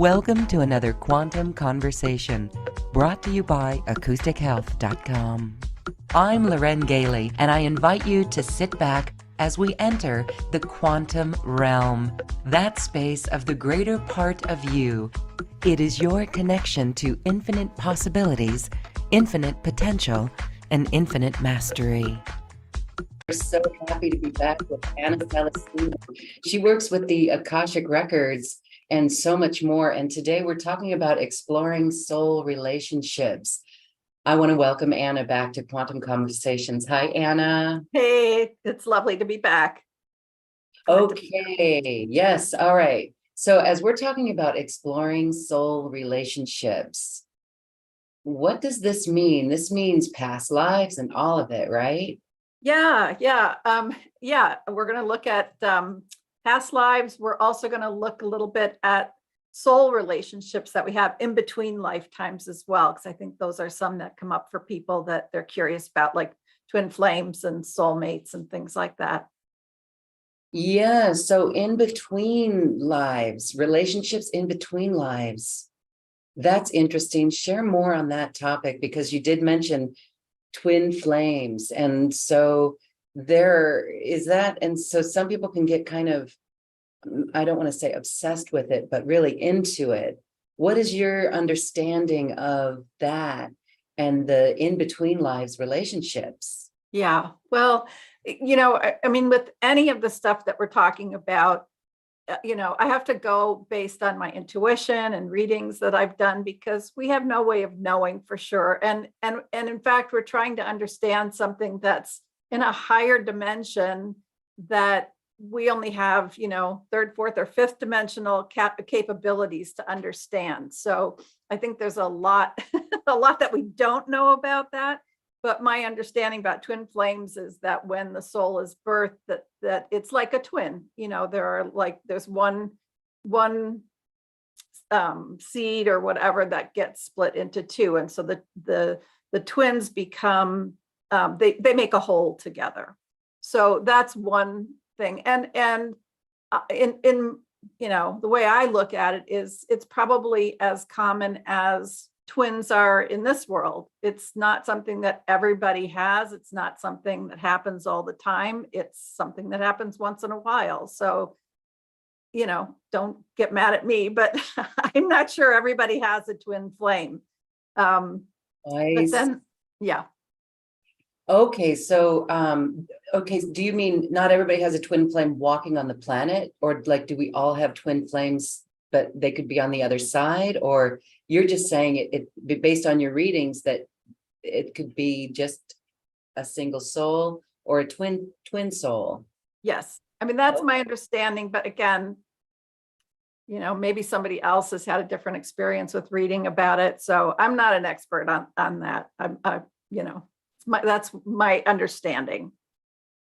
Welcome to another Quantum Conversation, brought to you by AcousticHealth.com. I'm Loren Galey, and I invite you to sit back as we enter the quantum realm, that space of the greater part of you. It is your connection to infinite possibilities, infinite potential, and infinite mastery. We're so happy to be back with Anna Celestino. She works with the Akashic Records and so much more. And today we're talking about exploring soul relationships. I want to welcome Anna back to Quantum Conversations. Hi, Anna. Hey, it's lovely to be back. Okay, yes, all right. So as we're talking about exploring soul relationships, what does this mean? This means past lives and all of it, right? Yeah. We're going to look at past lives. We're also going to look a little bit at soul relationships that we have in between lifetimes as well, because I think those are some that come up for people that they're curious about, like twin flames and soulmates and things like that. Yeah, so in between lives, relationships in between lives. That's interesting. Share more on that topic, because you did mention twin flames. And so there is that. And so some people can get kind of, I don't want to say obsessed with it, but really into it. What is your understanding of that and the in between lives relationships? Yeah. Well, I mean, with any of the stuff that we're talking about, I have to go based on my intuition and readings that I've done, because we have no way of knowing for sure. And in fact, we're trying to understand something that's in a higher dimension that we only have, third, fourth, or fifth dimensional capabilities to understand. So I think there's a lot, a lot that we don't know about that. But my understanding about twin flames is that when the soul is birthed, that it's like a twin. There's one seed or whatever that gets split into two, and so the twins become they make a whole together. So that's one thing. And in the way I look at it is, it's probably as common as twins are in this world. It's not something that everybody has. It's not something that happens all the time. It's something that happens once in a while. So, don't get mad at me, but I'm not sure everybody has a twin flame. But then, yeah. Okay, so do you mean not everybody has a twin flame walking on the planet, or like do we all have twin flames, but they could be on the other side? Or you're just saying it based on your readings that it could be just a single soul or a twin soul? Yes. I mean, that's my understanding. But again, maybe somebody else has had a different experience with reading about it. So I'm not an expert on that. That's my understanding.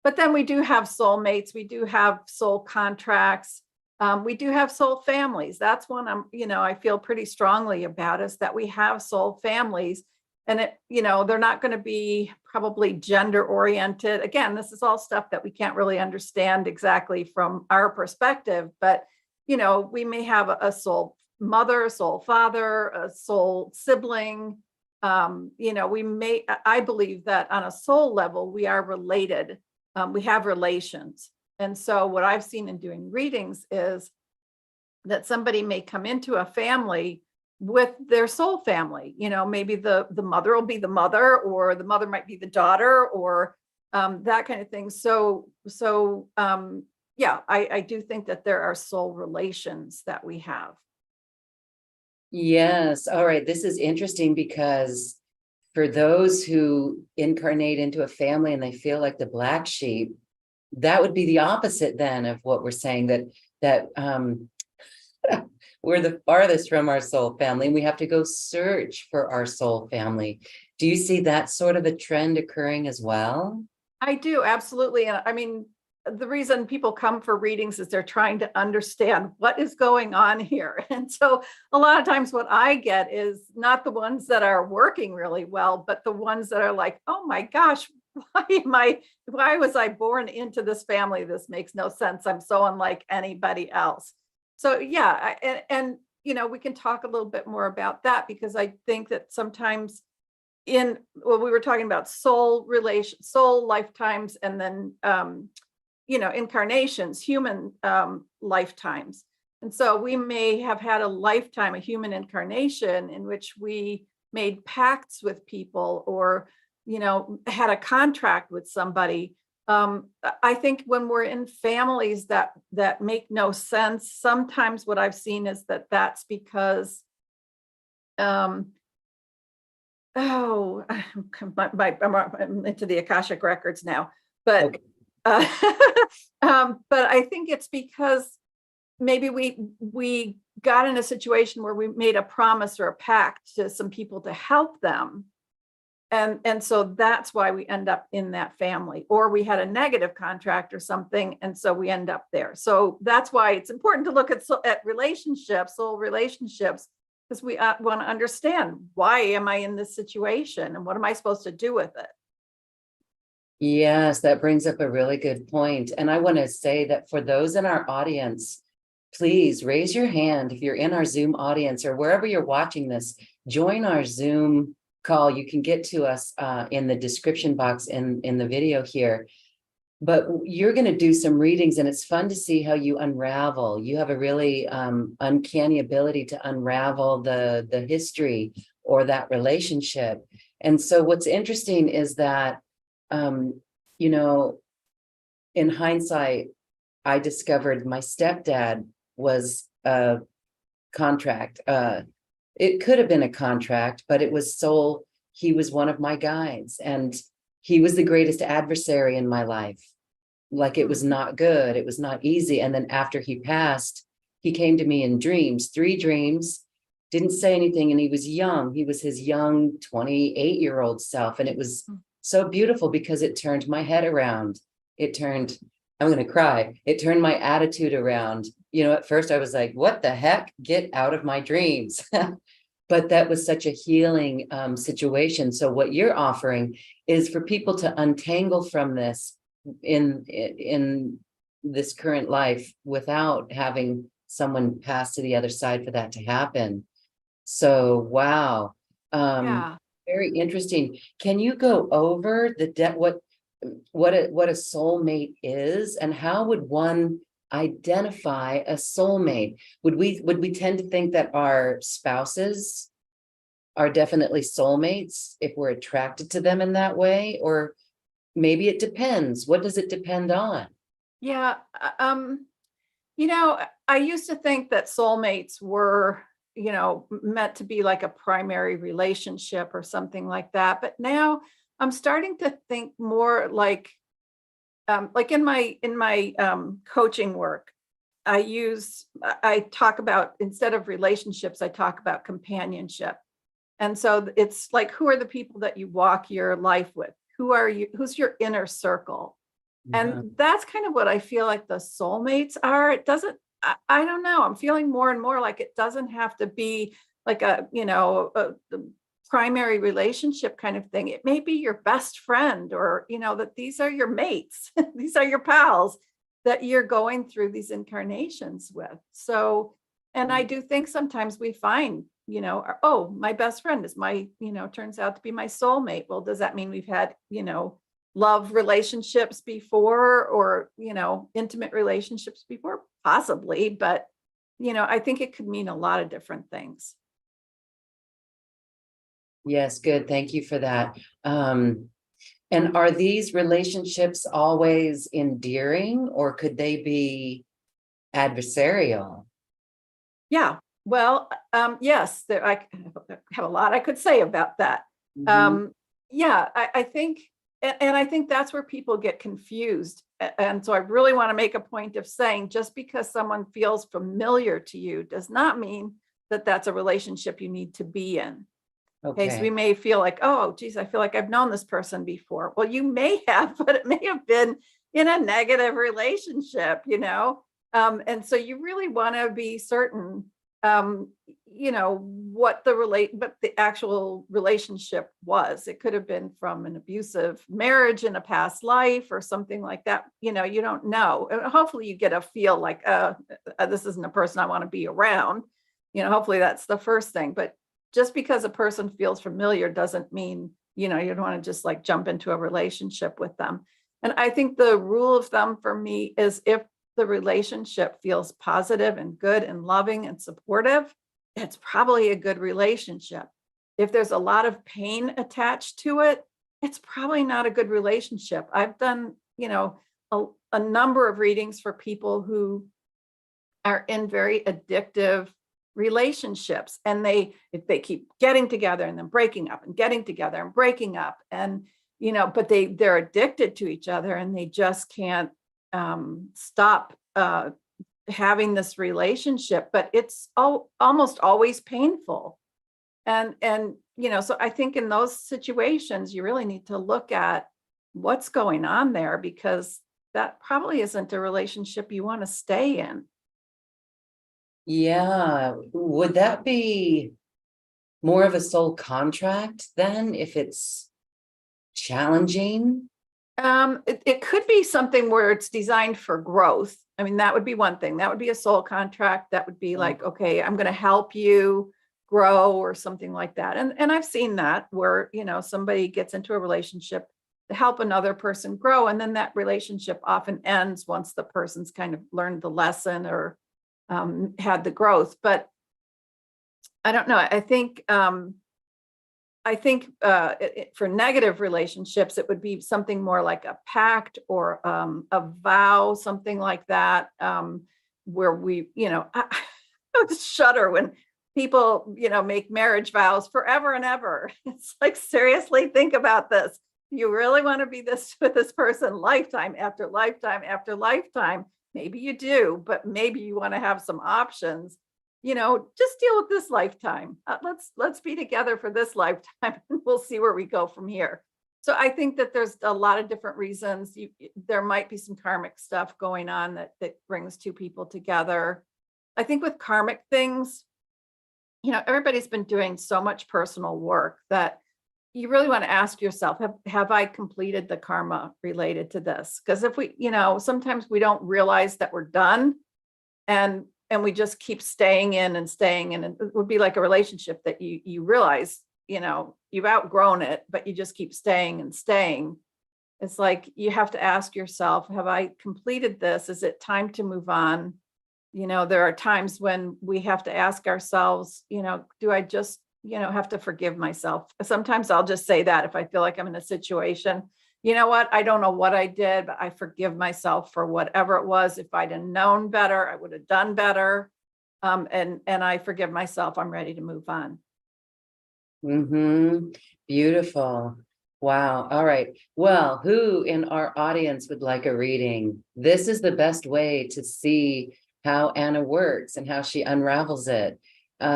But then we do have soulmates. We do have soul contracts. We do have soul families. That's one I feel pretty strongly about, is that we have soul families, and they're not going to be probably gender oriented. Again, this is all stuff that we can't really understand exactly from our perspective, but we may have a soul mother, a soul father, a soul sibling. I believe that on a soul level, we are related. We have relations. And so what I've seen in doing readings is that somebody may come into a family with their soul family. Maybe the mother will be the mother, or the mother might be the daughter, or that kind of thing. I do think that there are soul relations that we have. Yes. All right. This is interesting, because for those who incarnate into a family and they feel like the black sheep, that would be the opposite then of what we're saying, that we're the farthest from our soul family and we have to go search for our soul family. Do you see that sort of a trend occurring as well? I do, absolutely. And I mean, the reason people come for readings is they're trying to understand what is going on here. And so a lot of times what I get is not the ones that are working really well, but the ones that are like, oh my gosh, why was I born into this family? This makes no sense. I'm so unlike anybody else. So yeah, and we can talk a little bit more about that, because I think that sometimes we were talking about soul lifetimes, and then, incarnations, human lifetimes. And so we may have had a lifetime, a human incarnation in which we made pacts with people, or, had a contract with somebody. I think when we're in families that make no sense, sometimes what I've seen is that's because, I'm into the Akashic records now, but Okay. but I think it's because maybe we got in a situation where we made a promise or a pact to some people to help them. And so that's why we end up in that family, or we had a negative contract or something, and so we end up there. So that's why it's important to look at relationships, soul relationships, because we want to understand, why am I in this situation, and what am I supposed to do with it? Yes, that brings up a really good point. And I want to say that for those in our audience, please raise your hand if you're in our Zoom audience, or wherever you're watching this. Join our Zoom call. You can get to us in the description box in the video here. But you're going to do some readings, and it's fun to see how you unravel. You have a really uncanny ability to unravel the history or that relationship. And so what's interesting is that, in hindsight, I discovered my stepdad was a contract. It could have been a contract, but it was soul. He was one of my guides, and he was the greatest adversary in my life. Like, it was not good. It was not easy. And then after he passed, he came to me in dreams, 3 dreams, didn't say anything. And he was young. He was his young 28-year-old self. And it was so beautiful because it turned my head around. I'm going to cry. It turned my attitude around. At first I was like, what the heck? Get out of my dreams. But that was such a healing situation. So what you're offering is for people to untangle from this in this current life without having someone pass to the other side for that to happen. So, wow. Yeah. Very interesting. Can you go over what a soulmate is, and how would one identify a soulmate? Would we tend to think that our spouses are definitely soulmates if we're attracted to them in that way? Or maybe it depends. What does it depend on? Yeah. I used to think that soulmates were, meant to be like a primary relationship or something like that. But now I'm starting to think more like in my coaching work, I talk about, instead of relationships, I talk about companionship. And so it's like, who are the people that you walk your life with? Who's your inner circle? And that's kind of what I feel like the soulmates are. It doesn't, I don't know. I'm feeling more and more like it doesn't have to be like a primary relationship kind of thing. It may be your best friend, or, that these are your mates. These are your pals that you're going through these incarnations with. So, and I do think sometimes we find, oh, my best friend is turns out to be my soulmate. Well, does that mean we've had, love relationships before, or, intimate relationships before? Possibly, but, I think it could mean a lot of different things. Yes, good. Thank you for that. And are these relationships always endearing, or could they be adversarial? Yeah. Well, yes, I have a lot I could say about that. Mhm. Yeah, I think, and I think that's where people get confused. And so I really want to make a point of saying, just because someone feels familiar to you does not mean that that's a relationship you need to be in. Okay, so we Okay. may feel like, oh, geez, I feel like I've known this person before. Well, you may have, but it may have been in a negative relationship, and so you really want to be certain, what the actual relationship was. It could have been from an abusive marriage in a past life or something like that. You don't know. And hopefully you get a feel like, this isn't a person I want to be around. hopefully that's the first thing. But just because a person feels familiar doesn't mean, you don't want to just like jump into a relationship with them. And I think the rule of thumb for me is if the relationship feels positive and good and loving and supportive, it's probably a good relationship. If there's a lot of pain attached to it, it's probably not a good relationship. I've done, a number of readings for people who are in very addictive relationships, and if they keep getting together and then breaking up and getting together and breaking up, and but they're addicted to each other, and they just can't stop having this relationship, but it's almost always painful. And so I think in those situations, you really need to look at what's going on there, because that probably isn't a relationship you want to stay in. Yeah. Would that be more of a soul contract then, if it's challenging? It could be something where it's designed for growth. I mean, that would be one thing. That would be a soul contract. That would be like, okay, I'm going to help you grow or something like that. And I've seen that where, somebody gets into a relationship to help another person grow. And then that relationship often ends once the person's kind of learned the lesson or had the growth. But I don't know. I think for negative relationships, it would be something more like a pact or a vow, something like that, where we, I shudder when people, make marriage vows forever and ever. It's like, seriously, think about this. You really want to be with this person lifetime after lifetime after lifetime? Maybe you do, but maybe you want to have some options. Just deal with this lifetime. Let's be together for this lifetime, and we'll see where we go from here. So I think that there's a lot of different reasons. There might be some karmic stuff going on that brings two people together. I think with karmic things, everybody's been doing so much personal work that you really want to ask yourself, have I completed the karma related to this? Because if we, sometimes we don't realize that we're done, and we just keep staying in. And it would be like a relationship that you realize, you've outgrown it, but you just keep staying and staying. It's like, you have to ask yourself, have I completed this? Is it time to move on? There are times when we have to ask ourselves, do I just, have to forgive myself? Sometimes I'll just say that if I feel like I'm in a situation, you know what, I don't know what I did, but I forgive myself for whatever it was. If I'd have known better, I would have done better. And I forgive myself. I'm ready to move on. Beautiful. Wow. All right. Well, who in our audience would like a reading? This is the best way to see how Anna works and how she unravels it.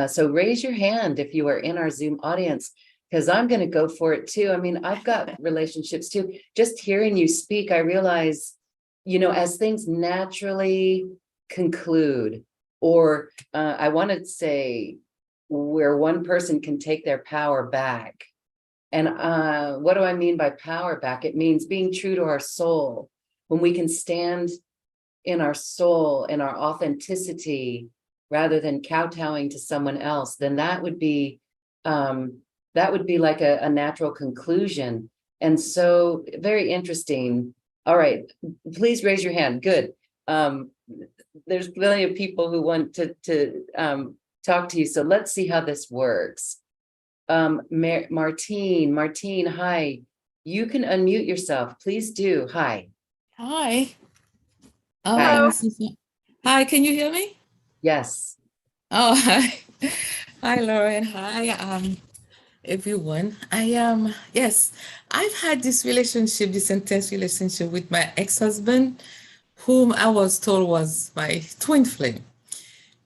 So raise your hand if you are in our Zoom audience, because I'm going to go for it too. I mean, I've got relationships too. Just hearing you speak, I realize, as things naturally conclude, or I want to say where one person can take their power back. And what do I mean by power back? It means being true to our soul. When we can stand in our soul, in our authenticity, rather than kowtowing to someone else, then that would be like a natural conclusion. And so very interesting. All right, please raise your hand. Good. There's plenty of people who want to talk to you. So let's see how this works. Martine, hi. You can unmute yourself. Please do. Hi. Hi. Hello. Hi, can you hear me? Yes. Oh, hi. Hi, Lauren. Hi, everyone. Yes, I've had this intense relationship with my ex-husband, whom I was told was my twin flame.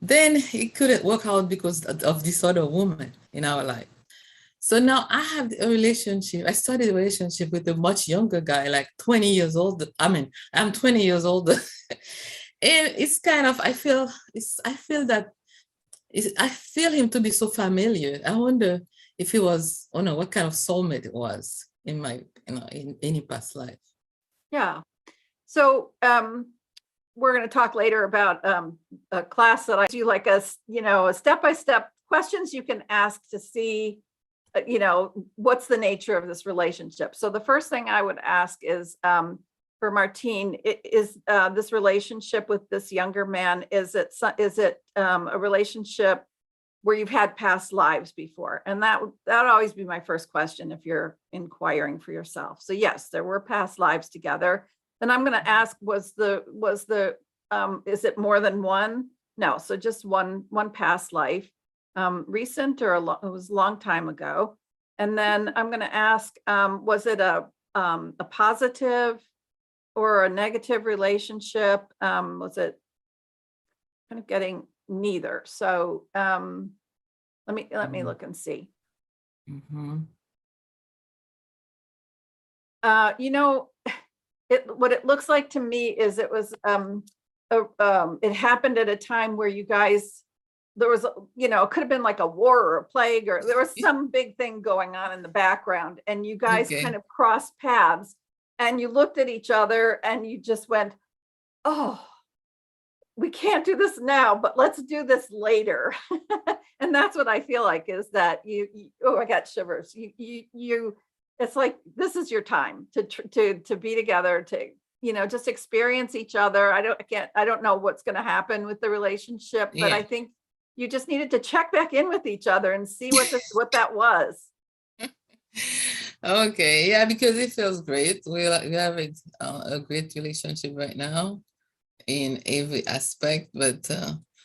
Then it couldn't work out because of this other woman in our life. So now I have a relationship. I started a relationship with a much younger guy, like 20 years old. I'm 20 years older. And it's kind of, I feel him to be so familiar. I wonder if he was, what kind of soulmate it was in my, in any past life. Yeah. So we're going to talk later about a class that I do, like a step-by-step questions you can ask to see, what's the nature of this relationship. So the first thing I would ask is, for Martine, is this relationship with this younger man, is it a relationship where you've had past lives before? And that would always be my first question if you're inquiring for yourself. So yes, there were past lives together. Then I'm going to ask, is it more than one? No, so just one past life, recent or it was a long time ago. And then I'm going to ask, was it a positive or a negative relationship? Was it kind of getting neither? So let me look and see. Mhm. What it looks like to me is it was it happened at a time where you guys, there was it could have been like a war or a plague, or there was some big thing going on in the background, and you guys Okay. kind of crossed paths, and you looked at each other and you just went, oh, we can't do this now, but let's do this later. And that's what I feel like, is that oh, I got shivers. You it's like, this is your time to be together, to just experience each other. I don't know what's going to happen with the relationship, but Yeah. I think you just needed to check back in with each other and see what that was. Okay, yeah, because it feels great. We have a great relationship right now in every aspect, but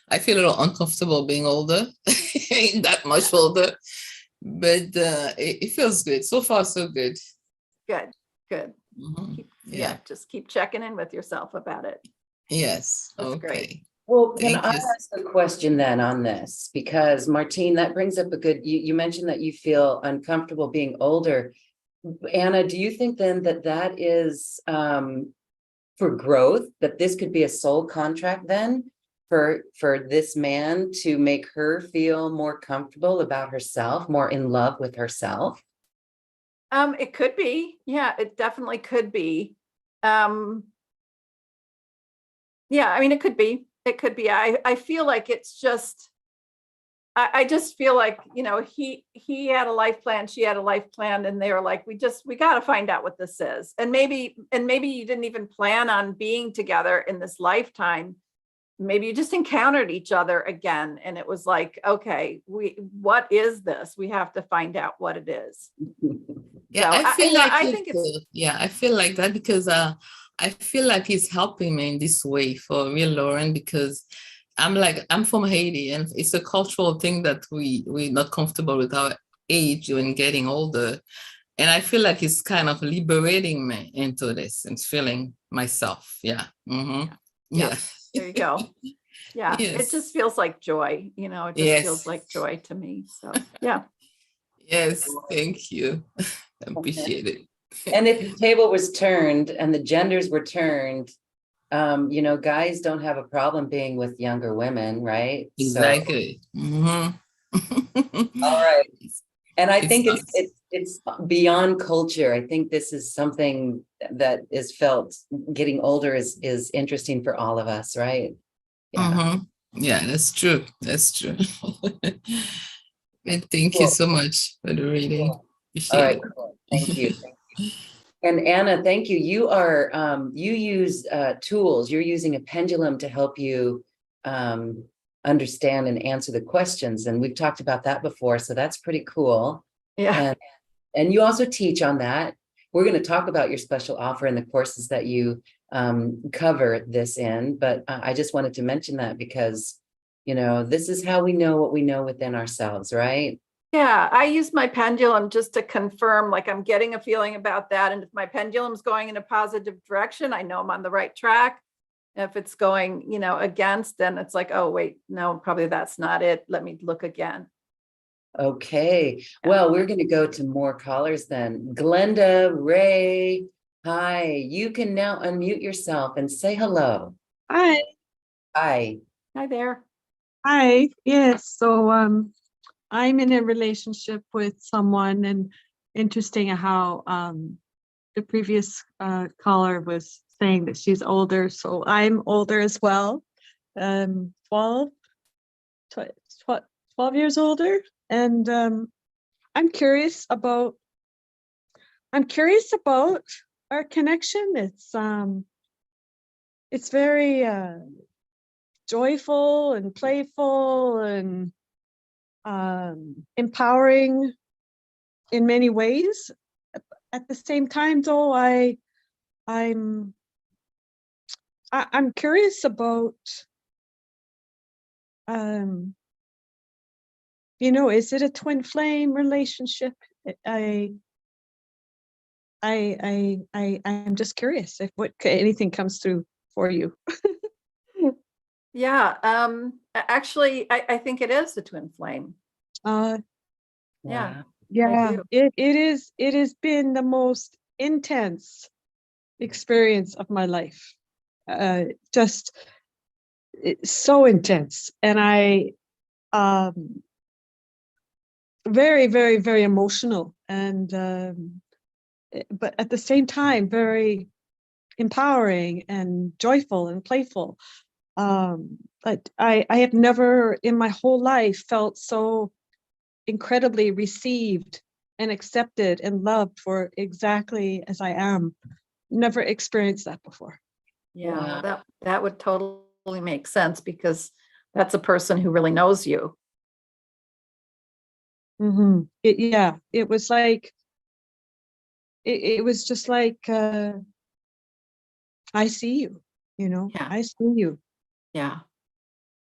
I feel a little uncomfortable being older, that much older. But it feels good. So far, so good. Good. Mhm. Yeah, just keep checking in with yourself about it. Yes. That's Okay. great. Well, can Thank I you. ask a question then on this? Because Martine, that brings up you mentioned that you feel uncomfortable being older. Anna, do you think then that is for growth, that this could be a soul contract then for this man to make her feel more comfortable about herself, more in love with herself? It could be. Yeah, it definitely could be. Yeah, I mean, it could be. It could be. I feel like it's just, I just feel like, he had a life plan, she had a life plan, and they were like, we got to find out what this is. And maybe you didn't even plan on being together in this lifetime. Maybe you just encountered each other again, and it was like, okay, what is this? We have to find out what it is. Yeah, So I feel like I think it's, yeah, I feel like that because I feel like he's helping me in this way for real, Lauren, because I'm from Haiti, and it's a cultural thing that we're not comfortable with our age when getting older. And I feel like it's kind of liberating me into this and feeling myself. Yeah. Mm-hmm. Yeah. there you go. Yeah, it Yes. just feels like joy, it just Yes. feels like joy to me. So, yeah. Yes. Thank you. I appreciate it. And if the table was turned and the genders were turned, guys don't have a problem being with younger women, right? Exactly. Mm-hmm. All right. And I think not- it's beyond culture. I think this is something that is felt, getting older is interesting for all of us, right? Yeah. Mm-hmm. Yeah, that's true. That's true. And thank you Cool. so much for the reading. All Appreciate right. it. Cool. Thank you. And Anna, thank you. You are you use tools. You're using a pendulum to help you understand and answer the questions. And we've talked about that before. So that's pretty cool. Yeah. And you also teach on that. We're going to talk about your special offer and the courses that you cover this in. But I just wanted to mention that because, this is how we know what we know within ourselves, right? Yeah, I use my pendulum just to confirm, like, I'm getting a feeling about that. And if my pendulum's going in a positive direction, I know I'm on the right track. If it's going, against, then it's like, oh, wait, no, probably that's not it. Let me look again. Okay. Well, we're going to go to more callers then. Glenda, Ray, hi. You can now unmute yourself and say hello. Hi. Hi. Hi there. Hi. Yes. So I'm in a relationship with someone, and interesting how the previous caller was saying that she's older, so I'm older as well. 12, 12 years older, and I'm curious about our connection. It's very joyful and playful and empowering in many ways. At the same time, though, I'm curious about is it a twin flame relationship? I'm just curious if anything comes through for you. Yeah. Actually, I think it is the twin flame. Uh, Yeah. yeah, do. it has been the most intense experience of my life. Just it's so intense, and I very, very, very emotional, and but at the same time very empowering and joyful and playful. But I have never in my whole life felt so incredibly received and accepted and loved for exactly as I am. Never experienced that before. Yeah, well, that would totally make sense, because that's a person who really knows you. Mm-hmm. It was like, it was just like, I see you, Yeah. I see you. Yeah.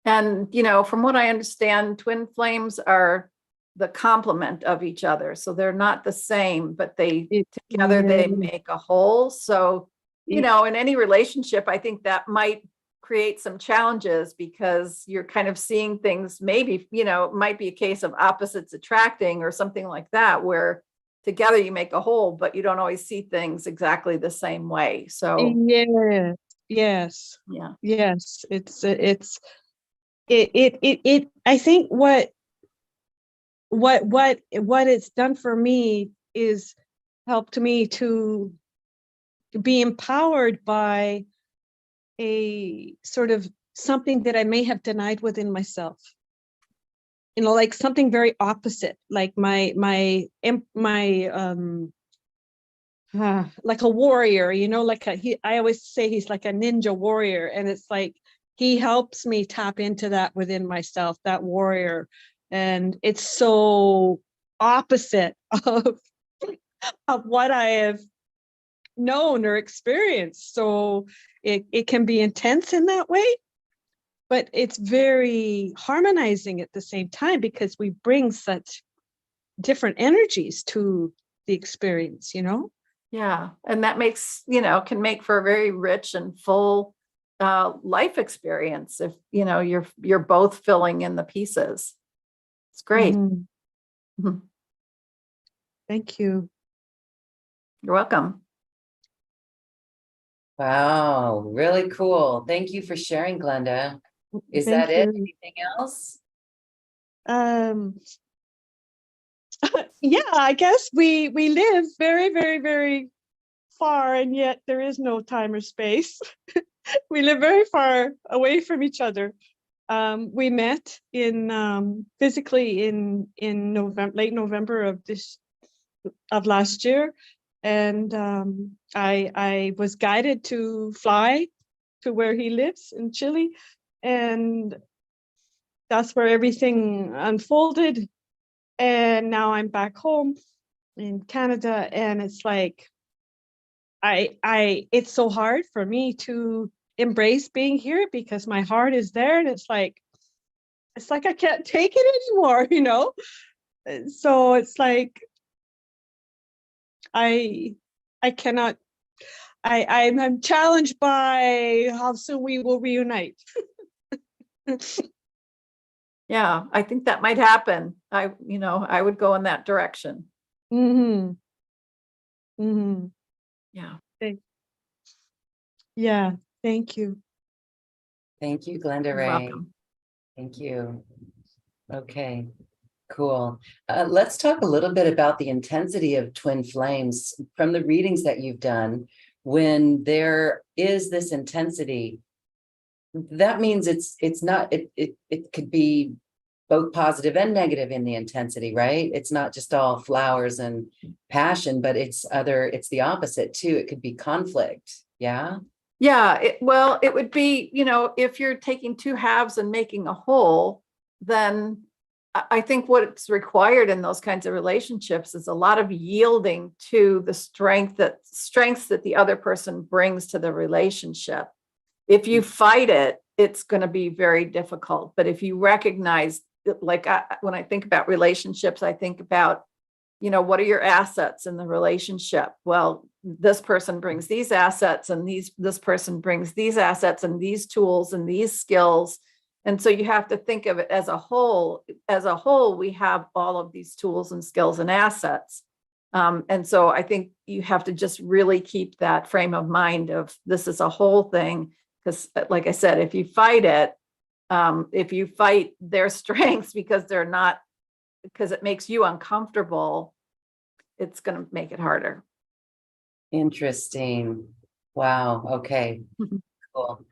And, from what I understand, twin flames are the complement of each other. So they're not the same, but together they make a whole. So, in any relationship, I think that might create some challenges, because you're kind of seeing things, maybe, it might be a case of opposites attracting or something like that, where together you make a whole, but you don't always see things exactly the same way. So, Yeah, yes, yeah. yes, I think what it's done for me is helped me to be empowered by a sort of something that I may have denied within myself. Like something very opposite, like my like a warrior, like I always say he's like a ninja warrior, and it's like he helps me tap into that within myself, that warrior, and it's so opposite of what I have known or experienced. So it can be intense in that way, but it's very harmonizing at the same time, because we bring such different energies to the experience, Yeah. And that makes, can make for a very rich and full life experience if, you're both filling in the pieces. It's great. Mhm. Mhm. Thank you. You're welcome. Wow, really cool. Thank you for sharing, Glenda. Is Thank that it? you. Anything else? Yeah, I guess we live very, very, very far, and yet there is no time or space. We live very far away from each other. We met physically in November, late November of last year, and I was guided to fly to where he lives in Chile, and that's where everything unfolded. And now I'm back home in Canada, and it's like it's so hard for me to embrace being here, because my heart is there, and it's like I can't take it anymore, So it's like I cannot. I'm challenged by how soon we will reunite. Yeah. I think that might happen. I would go in that direction. Mm-hmm. Mm-hmm. Yeah. Yeah. Thank you. Thank you, Glenda You're Ray. welcome. Thank you. Okay, cool. Let's talk a little bit about the intensity of twin flames from the readings that you've done. when there is this intensity, that means it's not, it could be both positive and negative in the intensity, right? It's not just all flowers and passion, but it's the opposite too. It could be conflict. Yeah. Yeah, well, it would be, if you're taking two halves and making a whole, then I think what's required in those kinds of relationships is a lot of yielding to the strengths that the other person brings to the relationship. If you fight it, it's going to be very difficult. But if you recognize, like when I think about relationships, I think about, what are your assets in the relationship? Well, this person brings these assets, and this person brings these assets and these tools and these skills. And so you have to think of it as a whole. As a whole, we have all of these tools and skills and assets. And so I think you have to just really keep that frame of mind of this is a whole thing. Because like I said, if you fight it, if you fight their strengths because it makes you uncomfortable, it's going to make it harder. Interesting. Wow. Okay. Cool.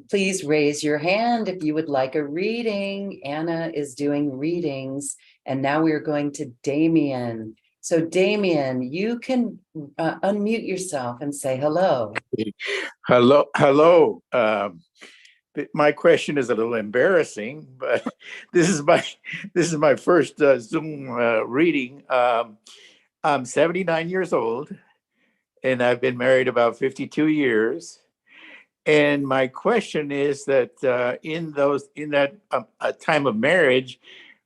Please raise your hand if you would like a reading. Anna is doing readings, and now we're going to Damien. So Damien, you can unmute yourself and say hello. Hello. My question is a little embarrassing, but this is my first Zoom reading. I'm 79 years old, and I've been married about 52 years. And my question is that in that time of marriage,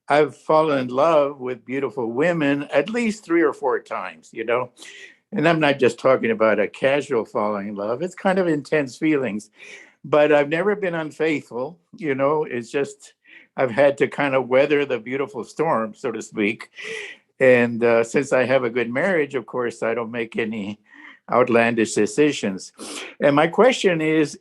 I've fallen in love with beautiful women at least 3 or 4 times, And I'm not just talking about a casual falling in love. It's kind of intense feelings. But I've never been unfaithful, It's just I've had to kind of weather the beautiful storm, so to speak. And since I have a good marriage, of course, I don't make any outlandish decisions. And my question is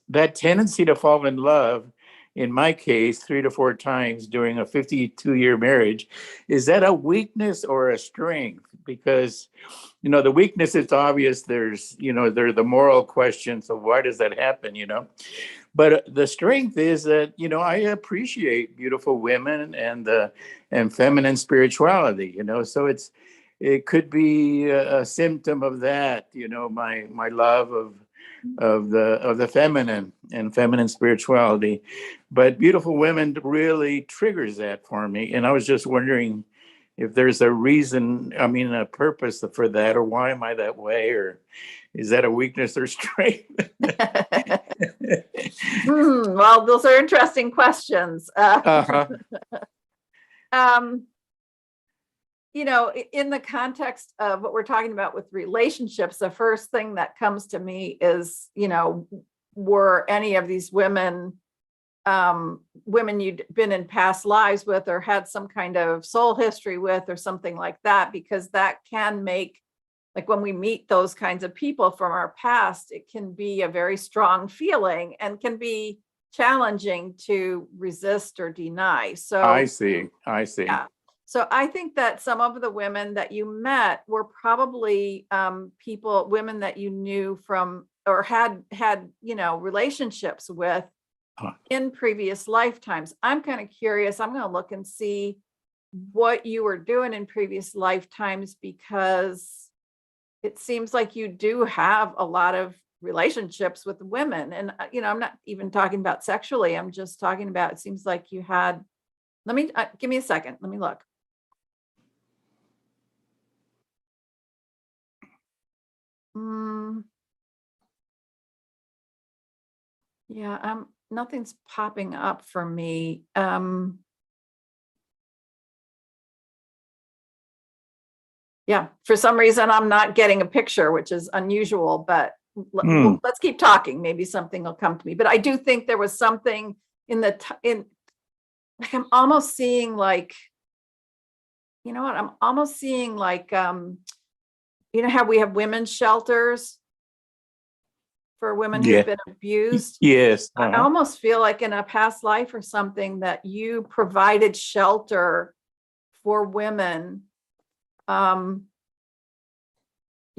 that tendency to fall in love, in my case, 3 to 4 times during a 52-year marriage, is that a weakness or a strength? Because, the weakness is obvious. There's the moral question. So why does that happen, But the strength is that, I appreciate beautiful women and feminine spirituality, So it could be a symptom of that, my love of the feminine and feminine spirituality. But beautiful women really triggers that for me. And I was just wondering if there's a reason, a purpose for that, or why am I that way, or is that a weakness or strength? Well, those are interesting questions. In the context of what we're talking about with relationships, the first thing that comes to me is, were any of these women you'd been in past lives with, or had some kind of soul history with, or something like that, because that can make, like when we meet those kinds of people from our past, it can be a very strong feeling and can be challenging to resist or deny. So I see. Yeah. So I think that some of the women that you met were probably women that you knew from, or had relationships with in previous lifetimes. I'm kind of curious. I'm going to look and see what you were doing in previous lifetimes, because it seems like you do have a lot of relationships with women. And, I'm not even talking about sexually. I'm just talking about, it seems like you had, give me a second. Let me look. Yeah, nothing's popping up for me. Yeah, for some reason I'm not getting a picture, which is unusual, but let's keep talking. Maybe something will come to me. But I do think there was something like I'm almost seeing like, I'm almost seeing like, how we have women's shelters for women who've been abused. Yes. I almost feel like in a past life or something that you provided shelter for women.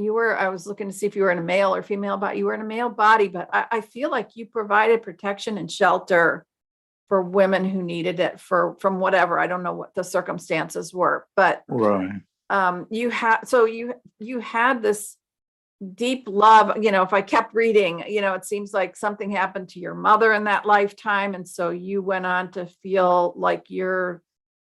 I was looking to see if you were in a male or female body. You were in a male body, but I feel like you provided protection and shelter for women who needed it from whatever. I don't know what the circumstances were, but Right. you had this deep love. If I kept reading, it seems like something happened to your mother in that lifetime. And so you went on to feel like your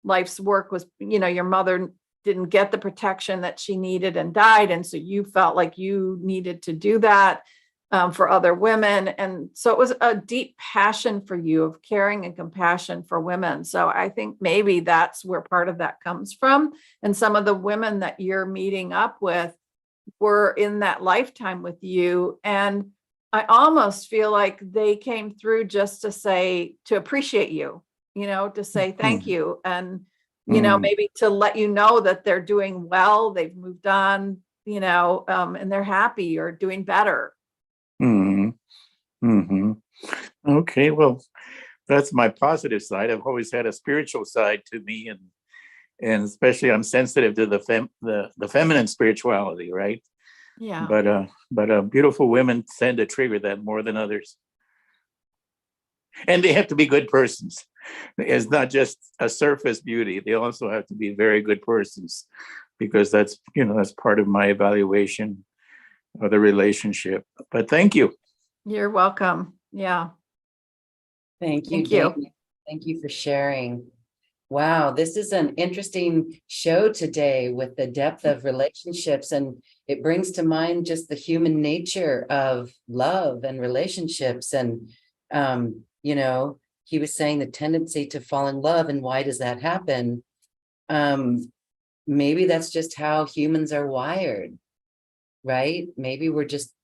life's work was, your mother didn't get the protection that she needed and died. And so you felt like you needed to do that for other women. And so it was a deep passion for you of caring and compassion for women. So I think maybe that's where part of that comes from. And some of the women that you're meeting up with were in that lifetime with you. And I almost feel like they came through just to appreciate you, to say thank you. And maybe to let you know that they're doing well, they've moved on, and they're happy or doing better. Hmm. Hmm. Okay, well, that's my positive side. I've always had a spiritual side to me, and especially I'm sensitive to the feminine spirituality, right? Yeah. But beautiful women tend to trigger that more than others, and they have to be good persons. It's not just a surface beauty. They also have to be very good persons, because that's part of my evaluation of the relationship. But thank you. You're welcome. Yeah. Thank you, Thank you. Damien. Thank you for sharing. Wow, this is an interesting show today with the depth of relationships, and it brings to mind just the human nature of love and relationships. And, he was saying the tendency to fall in love, and why does that happen? Maybe that's just how humans are wired, right? Maybe we're just,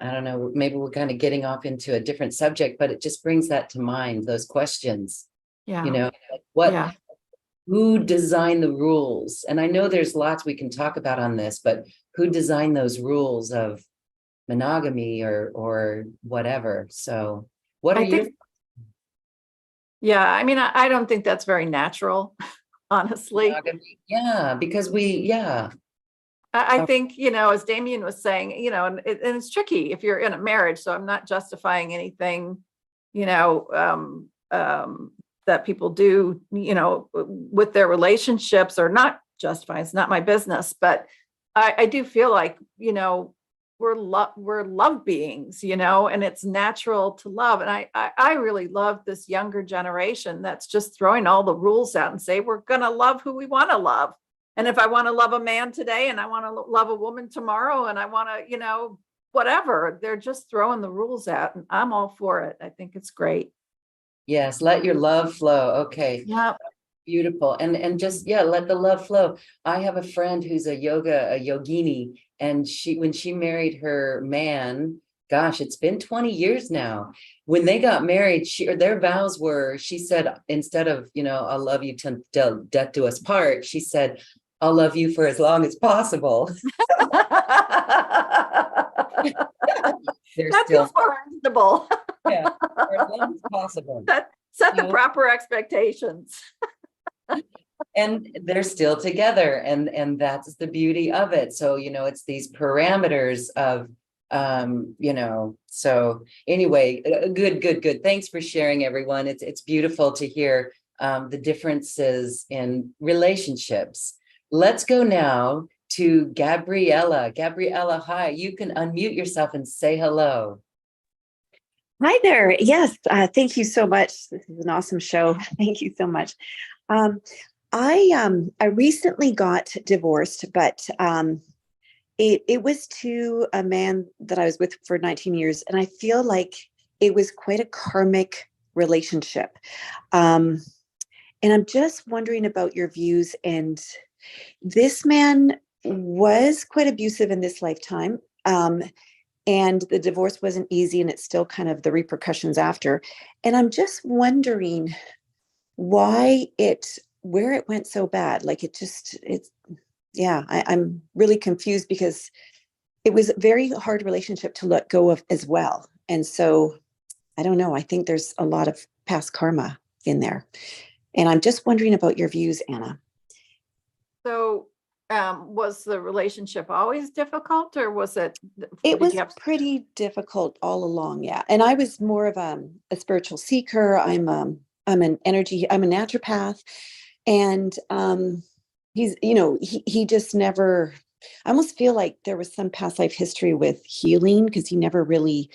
I don't know, maybe we're kind of getting off into a different subject, but it just brings that to mind, those questions. Yeah. Like who designed the rules? And I know there's lots we can talk about on this, but who designed those rules of monogamy or whatever? So what are your... Yeah, I mean, I don't think that's very natural, honestly. Monogamy? Yeah, because I think, as Damien was saying, and it's tricky if you're in a marriage. So I'm not justifying anything, that people do, with their relationships, or not justifying. It's not my business, but I do feel like, we're love beings, and it's natural to love. And I really love this younger generation that's just throwing all the rules out and say, we're going to love who we want to love. And if I want to love a man today, and I want to love a woman tomorrow, and I want to, whatever, they're just throwing the rules out, and I'm all for it. I think it's great. Yes, let your love flow. Okay. Yeah. Beautiful. And just, let the love flow. I have a friend who's a yogini, and when she married her man, gosh, it's been 20 years now. When they got married, their vows were, she said, instead of, I'll love you till death do us part, she said, I'll love you for as long as possible. That feels more reasonable. Yeah, for as long as possible. Set the proper expectations. And they're still together, and that's the beauty of it. So it's these parameters of so anyway, good. Thanks for sharing, everyone. It's beautiful to hear the differences in relationships. Let's go now to Gabriella. Gabriella, hi. You can unmute yourself and say hello. Hi there. Yes, thank you so much. This is an awesome show. Thank you so much. I recently got divorced, but it was to a man that I was with for 19 years, and I feel like it was quite a karmic relationship. And I'm just wondering about your views. And this man was quite abusive in this lifetime. And the divorce wasn't easy, and it's still kind of the repercussions after. And I'm just wondering where it went so bad. Like I'm really confused, because it was a very hard relationship to let go of as well. And so I don't know. I think there's a lot of past karma in there. And I'm just wondering about your views, Anna. So Was the relationship always difficult, or was it? It did was you have? pretty difficult all along, yeah. And I was more of a spiritual seeker. I'm a naturopath, and he just never. I almost feel like there was some past life history with healing, because he never really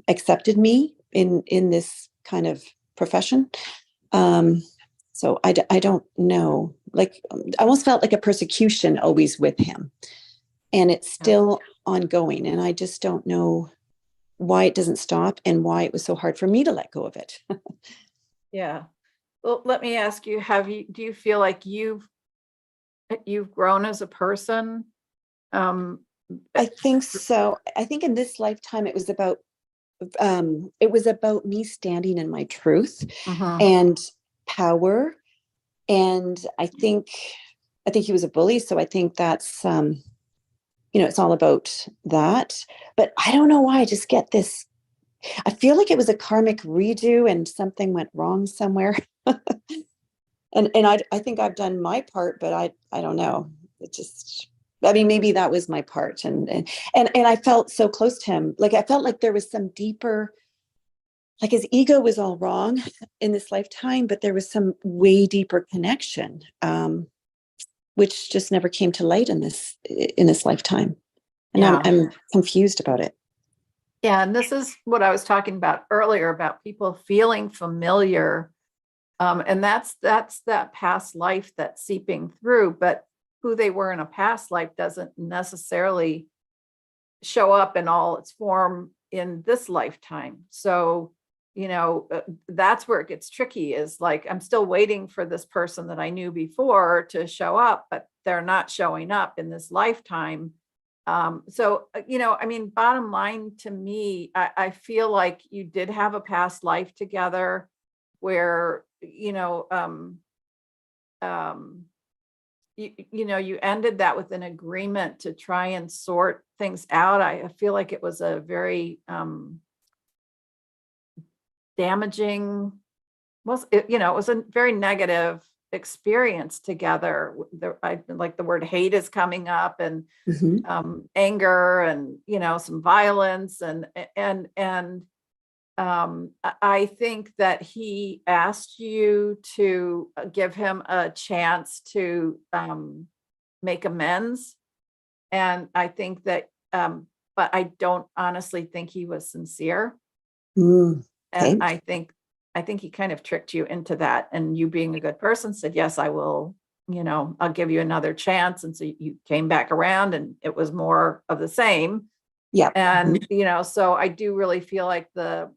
accepted me in this kind of profession. So I don't know. Like, I almost felt like a persecution always with him, and it's still ongoing. And I just don't know why it doesn't stop, and why it was so hard for me to let go of it. Yeah. Well, let me ask you, do you feel like you've grown as a person? I think so. I think in this lifetime, it was about me standing in my truth Mhm. and power. And I think he was a bully. So I think that's, it's all about that. But I don't know why I just get this. I feel like it was a karmic redo and something went wrong somewhere. and I think I've done my part, but I don't know. It just, I mean, maybe that was my part. And I felt so close to him. Like, I felt like there was some deeper, like his ego was all wrong in this lifetime, but there was some way deeper connection, which just never came to light in this lifetime. And Yeah. I'm confused about it. Yeah, and this is what I was talking about earlier, about people feeling familiar. And that's that past life that's seeping through, but who they were in a past life doesn't necessarily show up in all its form in this lifetime. So, that's where it gets tricky, is like, I'm still waiting for this person that I knew before to show up, but they're not showing up in this lifetime. So, I mean, bottom line to me, I feel like you did have a past life together where, you ended that with an agreement to try and sort things out. I feel like it was a very damaging, it was a very negative experience together. I like the word hate is coming up, and anger, and some violence, and I think that he asked you to give him a chance to make amends, and I think that, but I don't honestly think he was sincere. Okay. And I think he kind of tricked you into that, and you, being a good person, said, yes, I will, I'll give you another chance. And so you came back around, and it was more of the same. Yeah. And, so I do really feel like the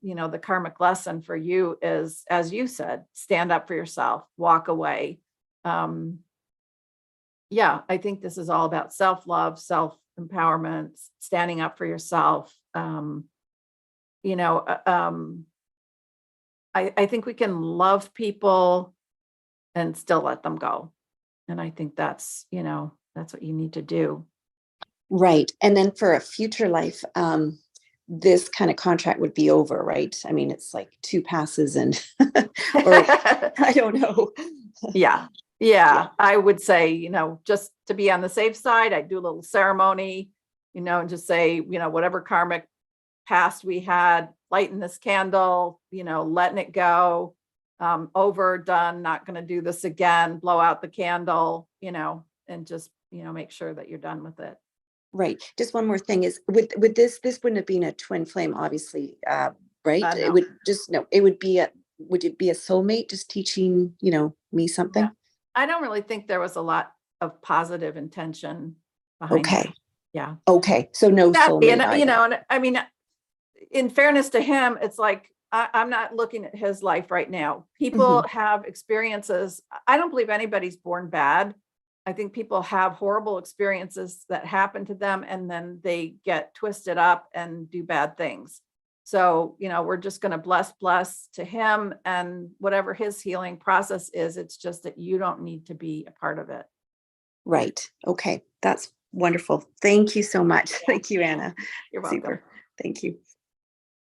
karmic lesson for you is, as you said, stand up for yourself, walk away. Yeah, I think this is all about self-love, self-empowerment, standing up for yourself. I think we can love people and still let them go. And I think that's what you need to do. Right. And then for a future life, this kind of contract would be over, right? I mean, it's like 2 passes and, or I don't know. Yeah. I would say, just to be on the safe side, I'd do a little ceremony, and just say, whatever karmic past we had, lighten this candle, letting it go, over, done, not going to do this again, blow out the candle, and just, make sure that you're done with it. Right. Just one more thing is, with this wouldn't have been a twin flame, obviously, right? No. It would just, no, it would be would it be a soulmate just teaching, me something? Yeah. I don't really think there was a lot of positive intention behind Okay. it. Yeah. Okay. So no soulmate. And, and I mean, in fairness to him, it's like, I'm not looking at his life right now. People have experiences. I don't believe anybody's born bad. I think people have horrible experiences that happen to them, and then they get twisted up and do bad things. So, we're just going to bless to him, and whatever his healing process is, it's just that you don't need to be a part of it. Right. Okay. That's wonderful. Thank you so much. Thank you, Anna. You're welcome. Super. Thank you.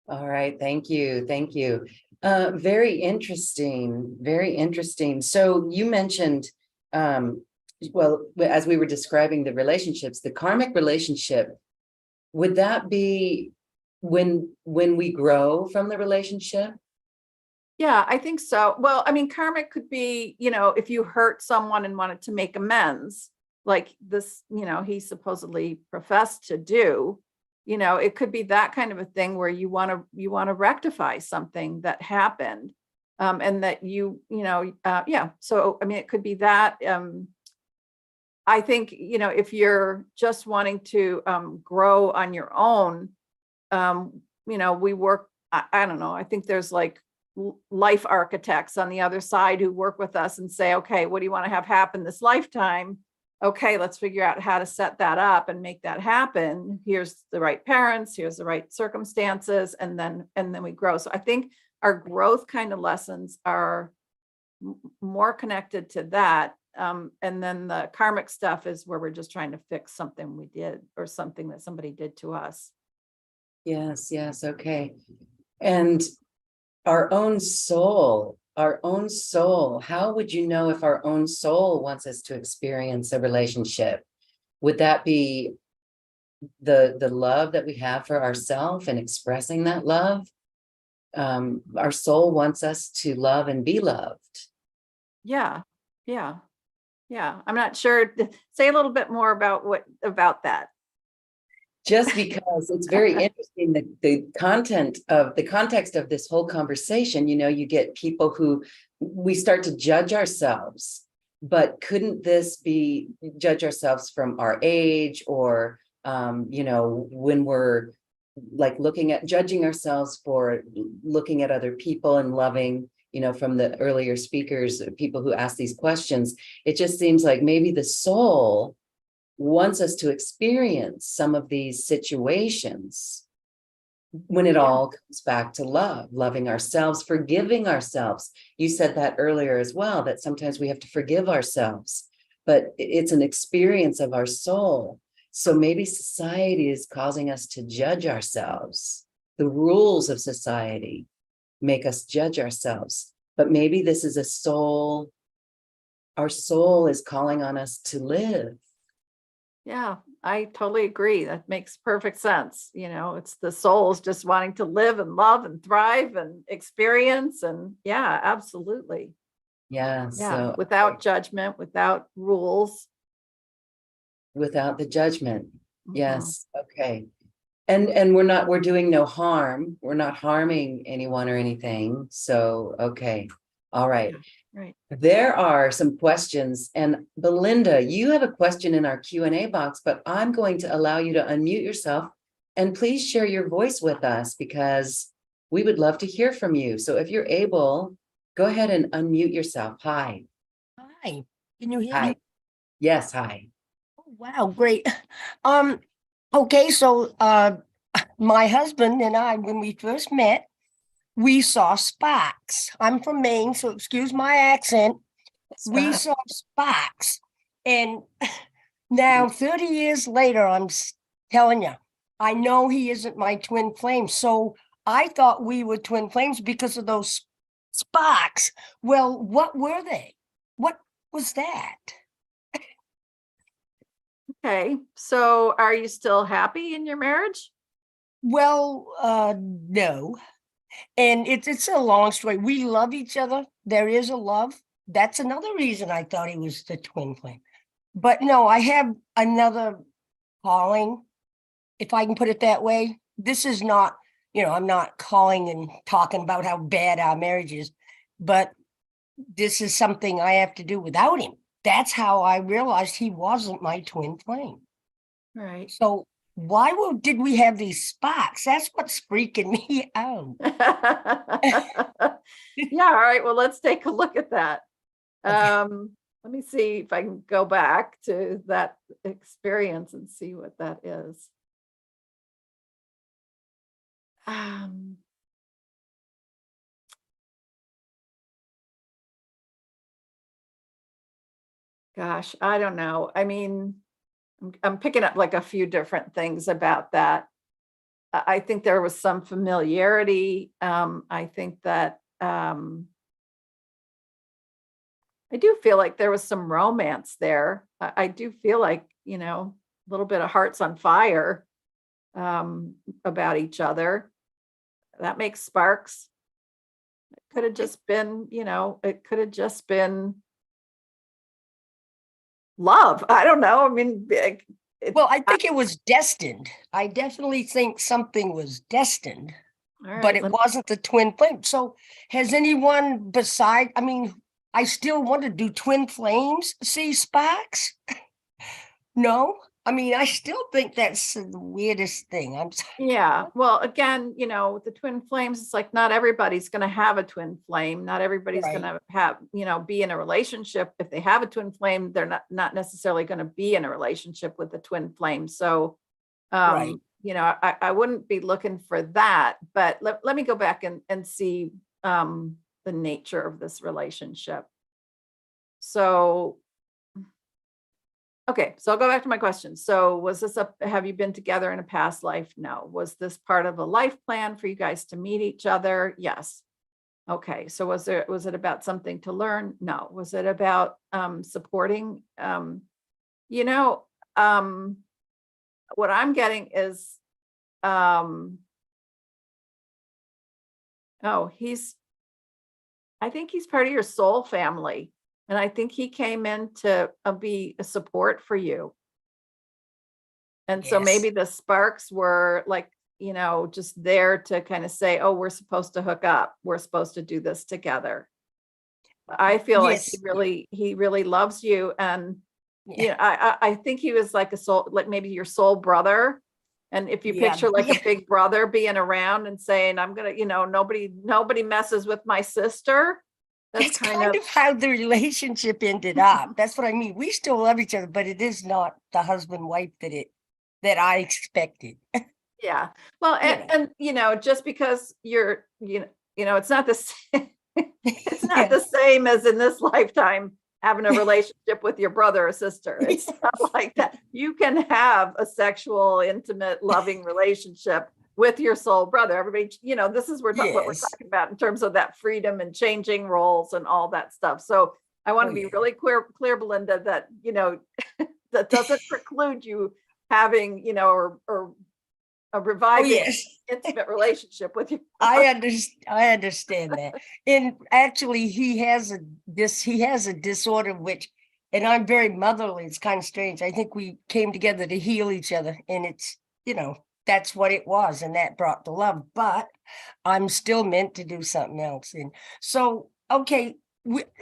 All right. Thank you. Thank you. Very interesting. Very interesting. So you mentioned well, as we were describing the relationships, the karmic relationship, would that be when we grow from the relationship? Yeah, I think so. Well, I mean, karmic could be, if you hurt someone and wanted to make amends, like this, he supposedly professed to do, it could be that kind of a thing where you want to rectify something that happened. And that yeah. So, I mean, it could be that. I think, if you're just wanting to grow on your own, we work, I don't know, I think there's like life architects on the other side who work with us and say, okay, what do you want to have happen this lifetime? Okay, let's figure out how to set that up and make that happen. Here's the right parents, here's the right circumstances, and then we grow. So I think our growth kind of lessons are more connected to that. And then the karmic stuff is where we're just trying to fix something we did or something that somebody did to us. Yes, okay. And our own soul, how would you know if our own soul wants us to experience a relationship? Would that be the love that we have for ourselves and expressing that love? Our soul wants us to love and be loved. Yeah. I'm not sure. Say a little bit more about that. Just because it's very interesting, the context of this whole conversation, you get people who we start to judge ourselves, but couldn't this be judge ourselves from our age or, when we're like judging ourselves for looking at other people and loving, from the earlier speakers, people who ask these questions, it just seems like maybe the soul wants us to experience some of these situations when it all comes back to loving ourselves, forgiving ourselves. You said that earlier as well, that sometimes we have to forgive ourselves, but it's an experience of our soul. So maybe society is causing us to judge ourselves. The rules of society make us judge ourselves, but maybe this is our soul is calling on us to live. Yeah, I totally agree. That makes perfect sense. It's the soul's just wanting to live and love and thrive and experience. And yeah, absolutely. Yeah. So without judgment, without rules. Without the judgment. Mhm. Yes. Okay. And we're doing no harm. We're not harming anyone or anything. So, okay. All right. Right. There are some questions, and Belinda, you have a question in our Q&A box, but I'm going to allow you to unmute yourself and please share your voice with us because we would love to hear from you. So if you're able, go ahead and unmute yourself. Hi. Hi, can you hear Hi. me? Yes, hi. Oh, wow, great. Okay, so my husband and I, when we first met, we saw sparks. I'm from Maine, so excuse my accent. We saw sparks. And now 30 years later, telling you, I know he isn't my twin flame. So I thought we were twin flames because of those sparks. Well, what were they? What was that? Okay. So are you still happy in your marriage? Well, no. And it's a long story. We love each other. There is a love. That's another reason I thought he was the twin flame. But no, I have another calling, if I can put it that way. This is not, I'm not calling and talking about how bad our marriage is, but this is something I have to do without him. That's how I realized he wasn't my twin flame. Right. So why did we have these sparks? That's what's freaking me out. Yeah. All right. Well, let's take a look at that. Let me see if I can go back to that experience and see what that is. Gosh, I don't know. I mean, I'm picking up like a few different things about that. I think there was some familiarity. I think that I do feel like there was some romance there. I do feel like, a little bit of hearts on fire about each other. That makes sparks. It could have just been, it could have just been love. I don't know. I mean, Well, I think it was destined. I definitely think something was destined, all right, but it wasn't the twin flame. So has anyone beside, I mean, I still want to do twin flames see sparks? No? I mean, I still think that's the weirdest thing. I'm sorry. yeah. Well, again, with the twin flames, it's like not everybody's going to have a twin flame. Not everybody's going to have, be in a relationship. If they have a twin flame, they're not necessarily going to be in a relationship with the twin flame. So, Right. I wouldn't be looking for that. But let me go back and see the nature of this relationship. So, okay, so I'll go back to my question. So was this have you been together in a past life? No. Was this part of a life plan for you guys to meet each other? Yes. Okay, so was it about something to learn? No. Was it about supporting? What I'm getting is I think he's part of your soul family. And I think he came in to be a support for you. And so maybe Yes. the sparks were like, just there to kind of say, oh, we're supposed to hook up. We're supposed to do this together. I feel like Yes. he really loves you. And, Yeah. I think he was like a soul, like maybe your soul brother. And if you Yeah. picture like Yeah. a big brother being around and saying, I'm going to, nobody messes with my sister. That's kind of how the relationship ended up. That's what I mean. We still love each other, but it is not the husband wife that I expected. Yeah. Well, and just because you're, it's not the same, it's not the same as in this lifetime having a relationship with your brother or sister. It's not like that. You can have a sexual, intimate, loving relationship with your soul brother. Everybody, this is what we're Yes. talking about in terms of that freedom and changing roles and all that stuff. So I want to be really clear, Belinda, that, that doesn't preclude you having, or a reviving intimate relationship with you. I understand that. And actually he has a disorder which, and I'm very motherly. It's kind of strange. I think we came together to heal each other, and it's, that's what it was, and that brought the love, but I'm still meant to do something else. And so, okay,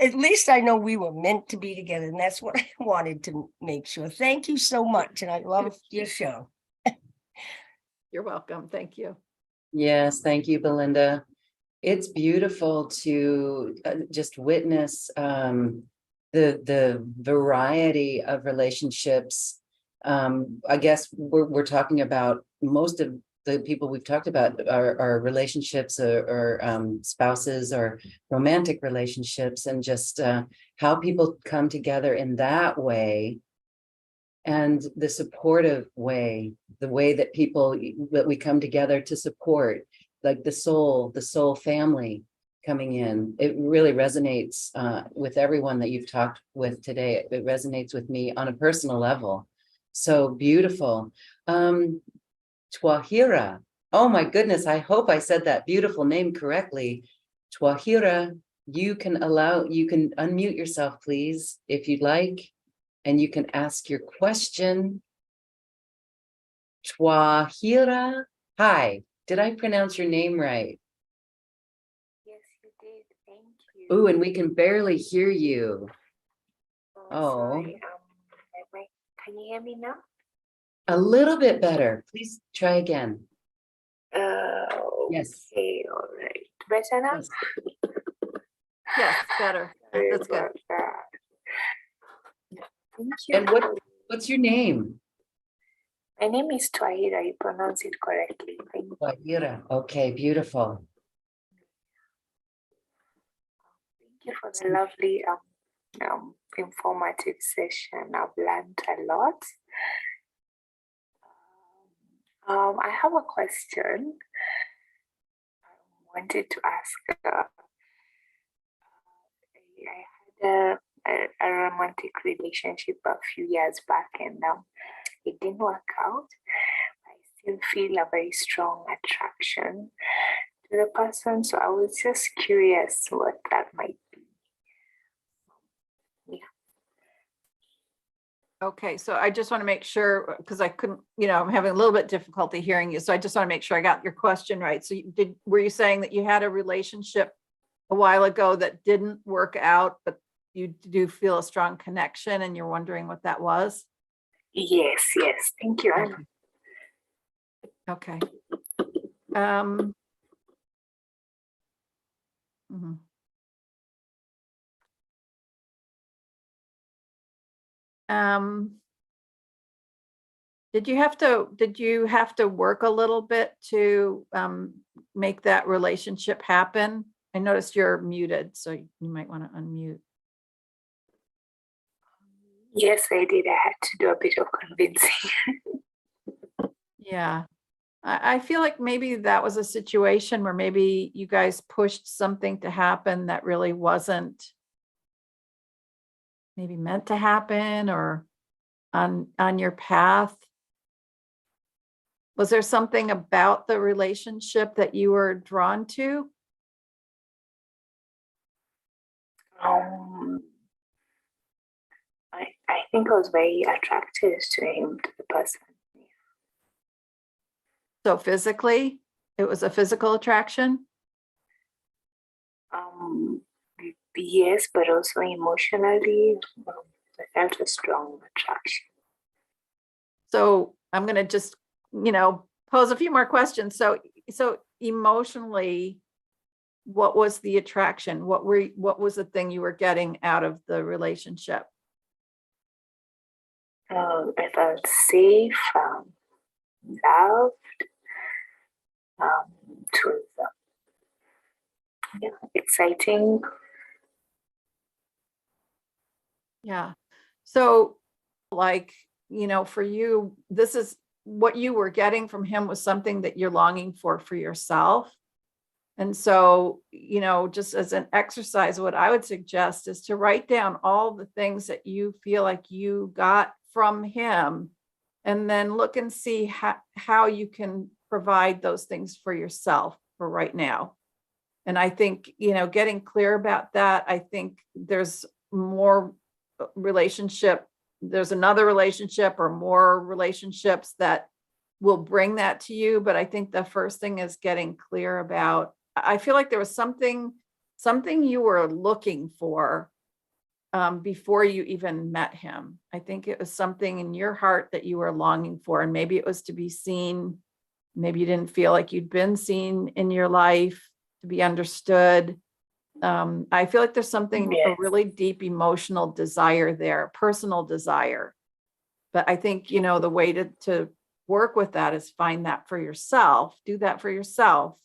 at least I know we were meant to be together, and that's what I wanted to make sure. Thank you so much, and I love your show. You're welcome. Thank you. Yes, thank you, Belinda. It's beautiful to just witness the variety of relationships. I guess we're talking about most of the people we've talked about are relationships or spouses or romantic relationships, and just how people come together in that way. And the supportive way, the way that we come together to support, like the soul family coming in. It really resonates with everyone that you've talked with today. It resonates with me on a personal level. So beautiful. Tuahira. Oh my goodness, I hope I said that beautiful name correctly. Tuahira, you can unmute yourself, please, if you'd like. And you can ask your question. Tuahira, hi, did I pronounce your name right? Yes, you did. Thank you. Oh, and we can barely hear you. Sorry. Can you hear me now? A little bit better. Please try again. Yes. Okay, all right. Better now? Yes, better. That's good. Thank you. And what's your name? My name is Tuahira. You pronounce it correctly. Thank you. Tuahira. Okay, beautiful. Thank you for the lovely informative session. I've learned a lot. I have a question. I wanted to ask. a romantic relationship a few years back, and it didn't work out. I still feel a very strong attraction to the person, so I was just curious what that might be. Yeah. Okay, so I just want to make sure, because I couldn't, I'm having a little bit difficulty hearing you. So I just want to make sure I got your question right. So were you saying that you had a relationship a while ago that didn't work out, but you do feel a strong connection and you're wondering what that was? Yes, thank you, Anna. Okay. Mhm. Did you have to work a little bit to make that relationship happen? I noticed you're muted, so you might want to unmute. Yes, I did. I had to do a bit of convincing. Yeah. I feel like maybe that was a situation where maybe you guys pushed something to happen that really wasn't maybe meant to happen, or on your path. Was there something about the relationship that you were drawn to? I think I was very attracted to him, to the person. So physically, it was a physical attraction? Yes, but also emotionally, I felt a strong attraction. So I'm going to just, pose a few more questions. So emotionally, what was the attraction? What was the thing you were getting out of the relationship? I felt safe, loved. It was exciting. Yeah. So for you, this is what you were getting from him was something that you're longing for yourself. And so, just as an exercise, what I would suggest is to write down all the things that you feel like you got from him, and then look and see how you can provide those things for yourself for right now. And I think, getting clear about that, I think there's more there's another relationship or more relationships that will bring that to you. But I think the first thing is getting clear about, I feel like there was something you were looking for before you even met him. I think it was something in your heart that you were longing for, and maybe it was to be seen. Maybe you didn't feel like you'd been seen in your life, to be understood. I feel like there's something, a really deep emotional desire there, personal desire. But I think, the way to work with that is find that for yourself, do that for yourself.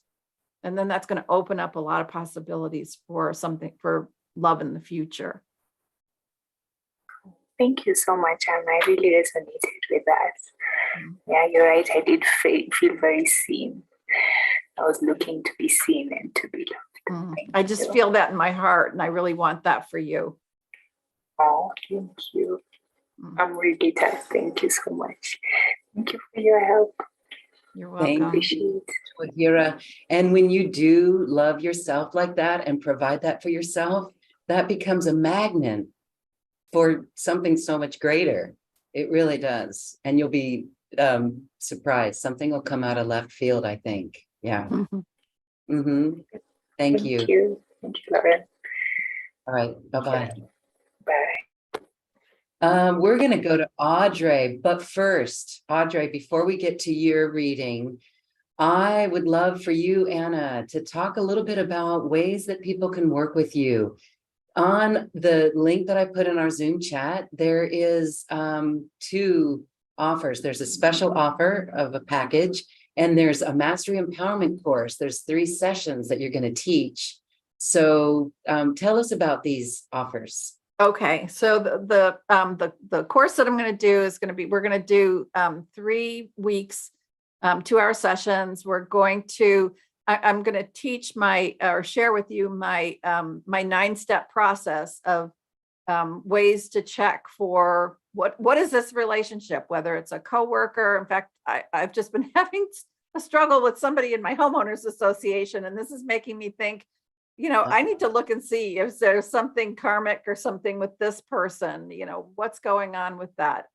And then that's going to open up a lot of possibilities for love in the future. Thank you so much, Anna. I really resonated with that. Yeah, you're right. I did feel very seen. I was looking to be seen and to be loved. I just feel that in my heart, and I really want that for you. Oh, thank you. I'm really touched. Thank you so much. Thank you for your help. You're welcome. Thank you, Tuahira. And when you do love yourself like that and provide that for yourself, that becomes a magnet for something so much greater. It really does. And you'll be surprised. Something will come out of left field, I think. Yeah. Thank you. Thank you, Lauren. All right. Bye-bye. Bye. We're going to go to Audrey, but first, Audrey, before we get to your reading, I would love for you, Anna, to talk a little bit about ways that people can work with you. On the link that I put in our Zoom chat, there is 2 offers. There's a special offer of a package, and there's a mastery empowerment course. There's 3 sessions that you're going to teach. So tell us about these offers. Okay, so the course that I'm going to do is going to be, we're going to do 3 weeks, 2-hour sessions. We're going to, I'm going to teach or share with you my 9-step process of ways to check for what is this relationship, whether it's a coworker. In fact, I've just been having a struggle with somebody in my homeowners association, and this is making me think, I need to look and see if there's something karmic or something with this person, what's going on with that.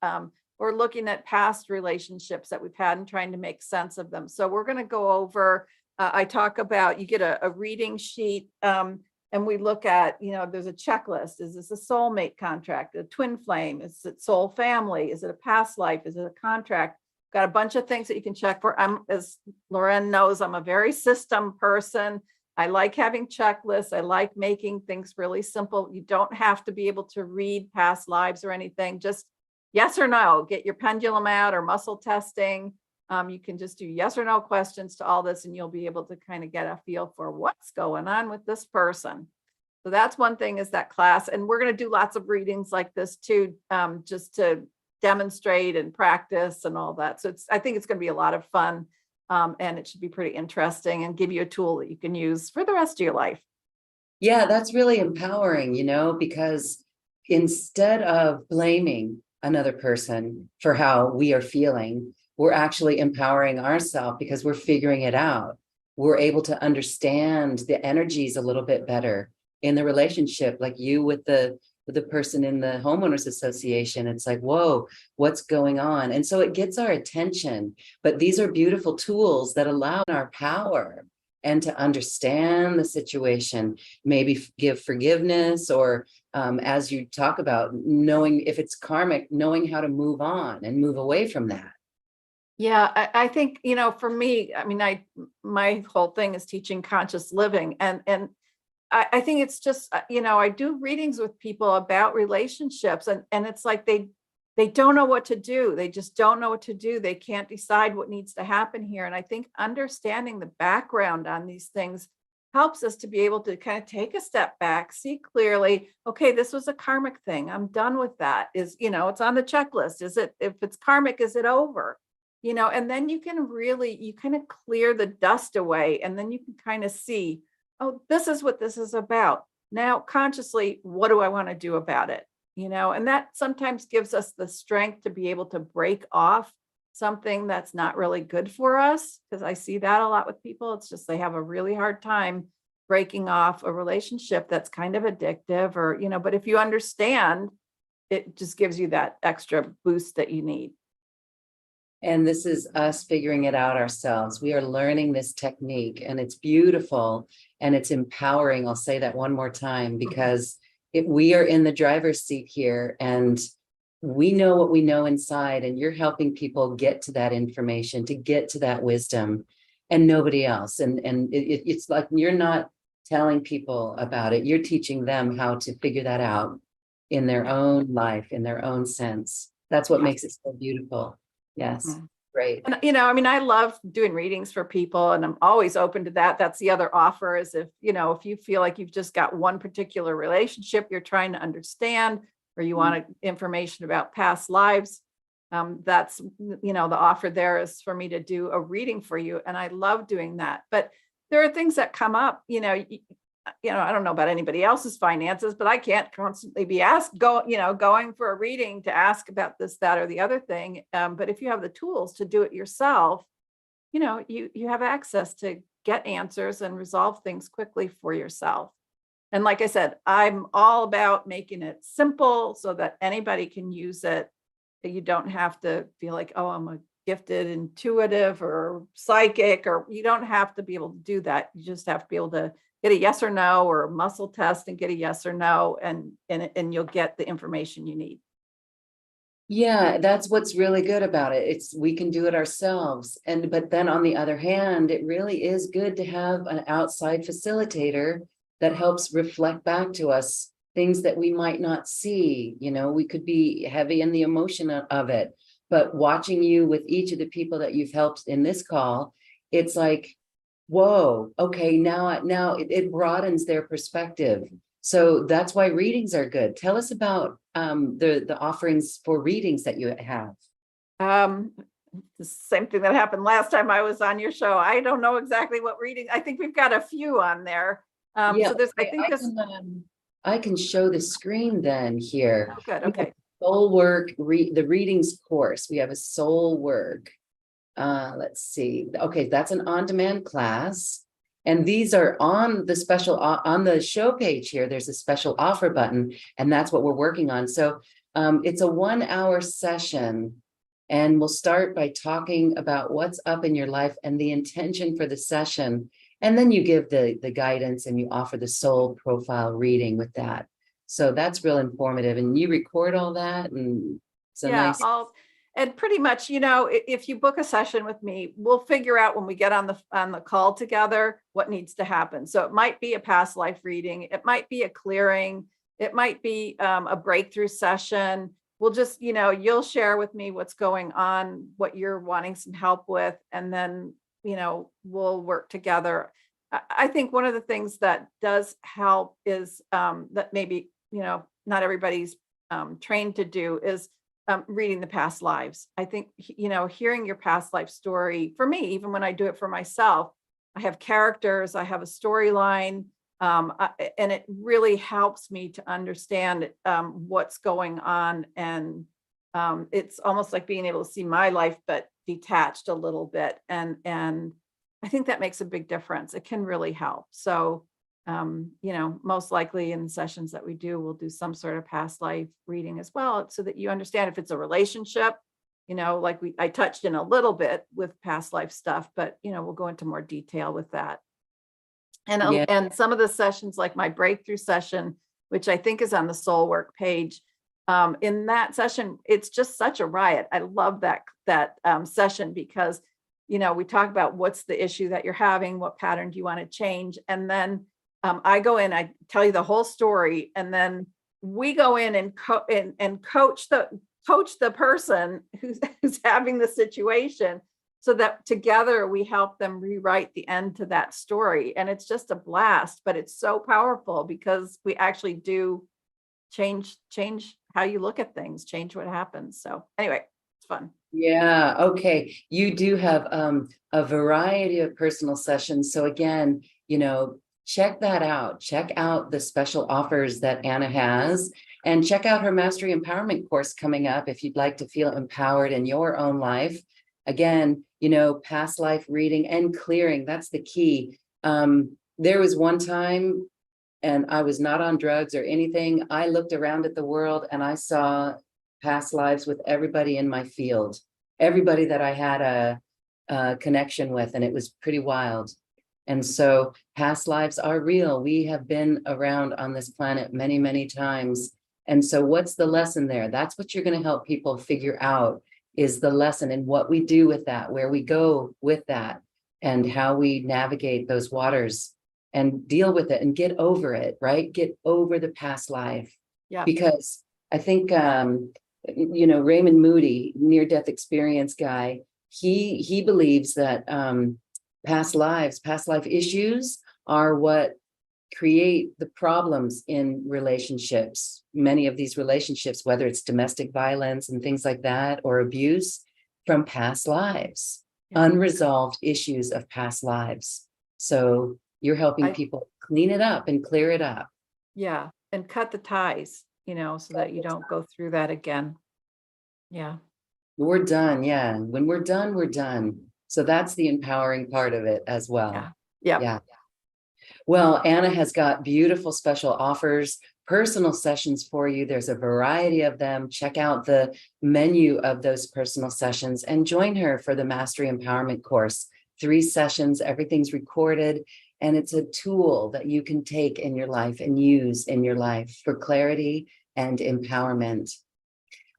Or looking at past relationships that we've had and trying to make sense of them. So we're going to go over, I talk about, you get a reading sheet, and we look at, there's a checklist. Is this a soulmate contract, a twin flame? Is it soul family? Is it a past life? Is it a contract? Got a bunch of things that you can check for. As Loren knows, I'm a very system person. I like having checklists. I like making things really simple. You don't have to be able to read past lives or anything. Just yes or no, get your pendulum out or muscle testing. You can just do yes or no questions to all this, and you'll be able to kind of get a feel for what's going on with this person. So that's one thing, is that class. And we're going to do lots of readings like this too, just to demonstrate and practice and all that. So I think it's going to be a lot of fun, and it should be pretty interesting and give you a tool that you can use for the rest of your life. Yeah, that's really empowering, because instead of blaming another person for how we are feeling, we're actually empowering ourselves because we're figuring it out. We're able to understand the energies a little bit better in the relationship, like you with the person in the homeowners association. It's like, whoa, what's going on? And so it gets our attention. But these are beautiful tools that allow our power and to understand the situation, maybe give forgiveness, or as you talk about, knowing if it's karmic, knowing how to move on and move away from that. Yeah, I think, for me, my whole thing is teaching conscious living. And I think it's just, I do readings with people about relationships, and it's like they don't know what to do. They just don't know what to do. They can't decide what needs to happen here. And I think understanding the background on these things helps us to be able to kind of take a step back, see clearly, okay, this was a karmic thing. I'm done with that. It's on the checklist. If it's karmic, is it over? And then you kind of clear the dust away, and then you can kind of see, oh, this is what this is about. Now, consciously, what do I want to do about it? And that sometimes gives us the strength to be able to break off something that's not really good for us. Because I see that a lot with people. It's just they have a really hard time breaking off a relationship that's kind of addictive, or, but if you understand, it just gives you that extra boost that you need. And this is us figuring it out ourselves. We are learning this technique, and it's beautiful and it's empowering. I'll say that one more time, because we are in the driver's seat here, and we know what we know inside, and you're helping people get to that information, to get to that wisdom, and nobody else. And it's like, you're not telling people about it. You're teaching them how to figure that out in their own life, in their own sense. That's what makes it so beautiful. Yes. Great. And, I love doing readings for people, and I'm always open to that. That's the other offer, is if you feel like you've just got one particular relationship you're trying to understand, or you want information about past lives, that's, the offer there is for me to do a reading for you. And I love doing that. But there are things that come up, I don't know about anybody else's finances, but I can't constantly be going for a reading to ask about this, that, or the other thing. But if you have the tools to do it yourself, you have access to get answers and resolve things quickly for yourself. And like I said, I'm all about making it simple so that anybody can use it. That you don't have to feel like, oh, I'm a gifted intuitive or psychic, or you don't have to be able to do that. You just have to be able to get a yes or no, or a muscle test and get a yes or no, and you'll get the information you need. Yeah, that's what's really good about it. We can do it ourselves. But then on the other hand, it really is good to have an outside facilitator that helps reflect back to us things that we might not see. We could be heavy in the emotion of it, but watching you with each of the people that you've helped in this call, it's like, whoa, okay, now it broadens their perspective. So that's why readings are good. Tell us about the offerings for readings that you have. The same thing that happened last time I was on your show. I don't know exactly what reading. I think we've got a few on there. So there's, I can show the screen then here. Oh, good. We have Okay. soul work, the readings course. We have a soul work. Let's see. Okay, that's an on-demand class. And these are on the special, on the show page here, there's a special offer button, and that's what we're working on. So it's a 1-hour session, and we'll start by talking about what's up in your life and the intention for the session. And then you give the guidance and you offer the soul profile reading with that. So that's real informative. And you record all that, and it's a nice. And pretty much, if you book a session with me, we'll figure out when we get on the call together what needs to happen. So it might be a past life reading, it might be a clearing, it might be a breakthrough session. We'll just, you'll share with me what's going on, what you're wanting some help with, and then, we'll work together. I think one of the things that does help is that maybe, not everybody's trained to do is reading the past lives. I think, hearing your past life story, for me, even when I do it for myself, I have characters, I have a storyline, and it really helps me to understand what's going on. And it's almost like being able to see my life, but detached a little bit. And I think that makes a big difference. It can really help. So most likely in the sessions that we do, we'll do some sort of past life reading as well, so that you understand if it's a relationship, like I touched in a little bit with past life stuff, but we'll go into more detail with that. And some of the sessions, like my breakthrough session, which I think is on the soul work page, in that session, it's just such a riot. I love that session because, we talk about what's the issue that you're having, what pattern do you want to change, and then I go in, I tell you the whole story, and then we go in and coach the person who's having the situation, so that together we help them rewrite the end to that story. And it's just a blast, but it's so powerful because we actually do change how you look at things, change what happens. So anyway, it's fun. Yeah. Okay. You do have a variety of personal sessions. So again, check that out. Check out the special offers that Anna has, and check out her Mastery Empowerment course coming up if you'd like to feel empowered in your own life. Again, past life reading and clearing, that's the key. There was one time, and I was not on drugs or anything. I looked around at the world and I saw past lives with everybody in my field, everybody that I had a connection with, and it was pretty wild. And so past lives are real. We have been around on this planet many, many times. And so what's the lesson there? That's what you're going to help people figure out, is the lesson, and what we do with that, where we go with that, and how we navigate those waters and deal with it and get over it, right? Get over the past life. Yeah. Because I think, Raymond Moody, near-death experience guy, he believes that past life issues are what create the problems in relationships. Many of these relationships, whether it's domestic violence and things like that, or abuse from past lives, unresolved issues of past lives. So you're helping people clean it up and clear it up. Yeah. And cut the ties, so that you don't go through that again. Yeah. We're done. Yeah. When we're done, we're done. So that's the empowering part of it as well. Yeah. Well, Anna has got beautiful special offers, personal sessions for you. There's a variety of them. Check out the menu of those personal sessions and join her for the Mastery Empowerment course. 3 sessions, everything's recorded, and it's a tool that you can take in your life and use in your life for clarity and empowerment.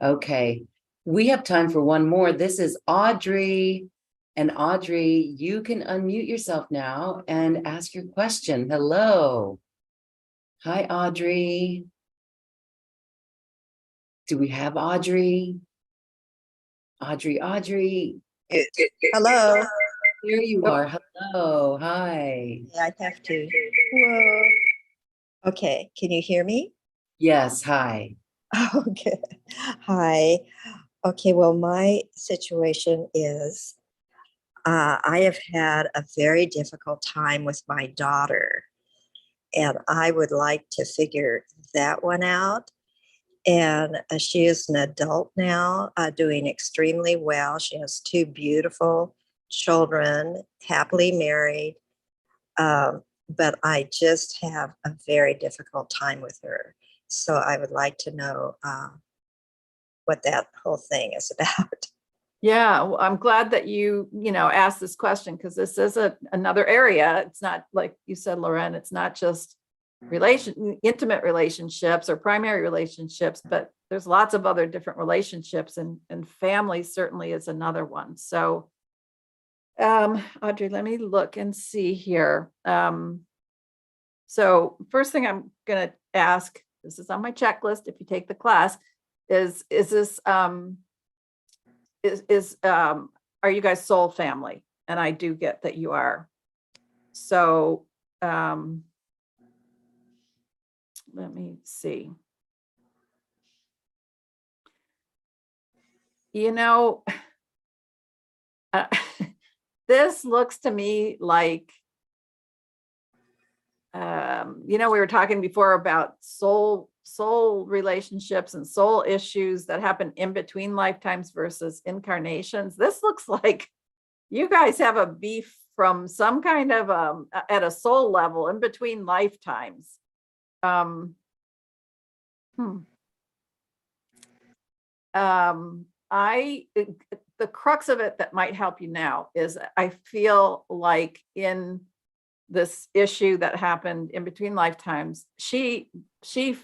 Okay, we have time for one more. This is Audrey. And Audrey, you can unmute yourself now and ask your question. Hello. Hi, Audrey. Do we have Audrey? Audrey. Hello. Here you are. Hello. Hi. Yeah, I have to. Whoa. Okay, can you hear me? Yes, hi. Okay. Hi. Okay, well, my situation is I have had a very difficult time with my daughter. And I would like to figure that one out. And she is an adult now, doing extremely well. She has two beautiful children, happily married. But I just have a very difficult time with her. So I would like to know what that whole thing is about. Yeah, well, I'm glad that you asked this question, because this is another area. It's not like you said, Loren, it's not just intimate relationships or primary relationships, but there's lots of other different relationships, and family certainly is another one. So Audrey, let me look and see here. So first thing I'm gonna ask, this is on my checklist if you take the class, is this are you guys soul family? And I do get that you are. So let me see. This looks to me like, we were talking before about soul relationships and soul issues that happen in between lifetimes versus incarnations. This looks like you guys have a beef from some kind of at a soul level in between lifetimes. The crux of it that might help you now is, I feel like in this issue that happened in between lifetimes, she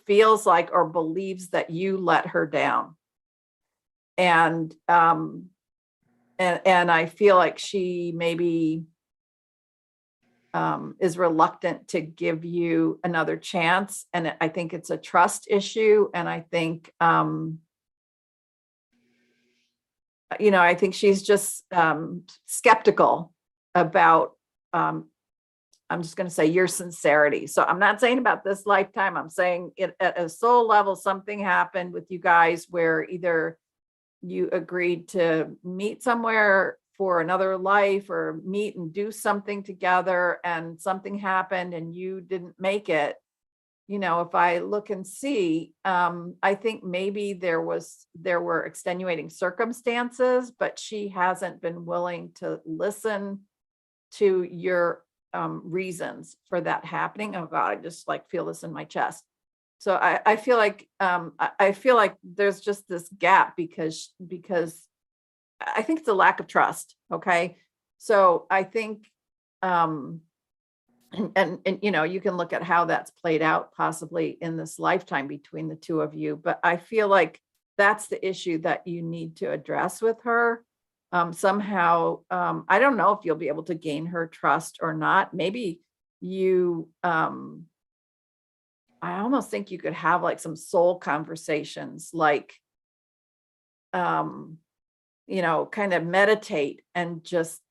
feels like or believes that you let her down. And I feel like she maybe is reluctant to give you another chance. And I think it's a trust issue. And I think, I think she's just skeptical about, I'm just going to say, your sincerity. So I'm not saying about this lifetime. I'm saying at a soul level, something happened with you guys where either you agreed to meet somewhere for another life or meet and do something together, and something happened and you didn't make it. If I look and see, I think maybe there were extenuating circumstances, but she hasn't been willing to listen to your reasons for that happening. Oh God, I just feel this in my chest. So I feel like there's just this gap because I think it's a lack of trust. Okay. So I think, and you can look at how that's played out possibly in this lifetime between the two of you, but I feel like that's the issue that you need to address with her. Somehow, I don't know if you'll be able to gain her trust or not. Maybe you, I almost think you could have some soul conversations, kind of meditate and just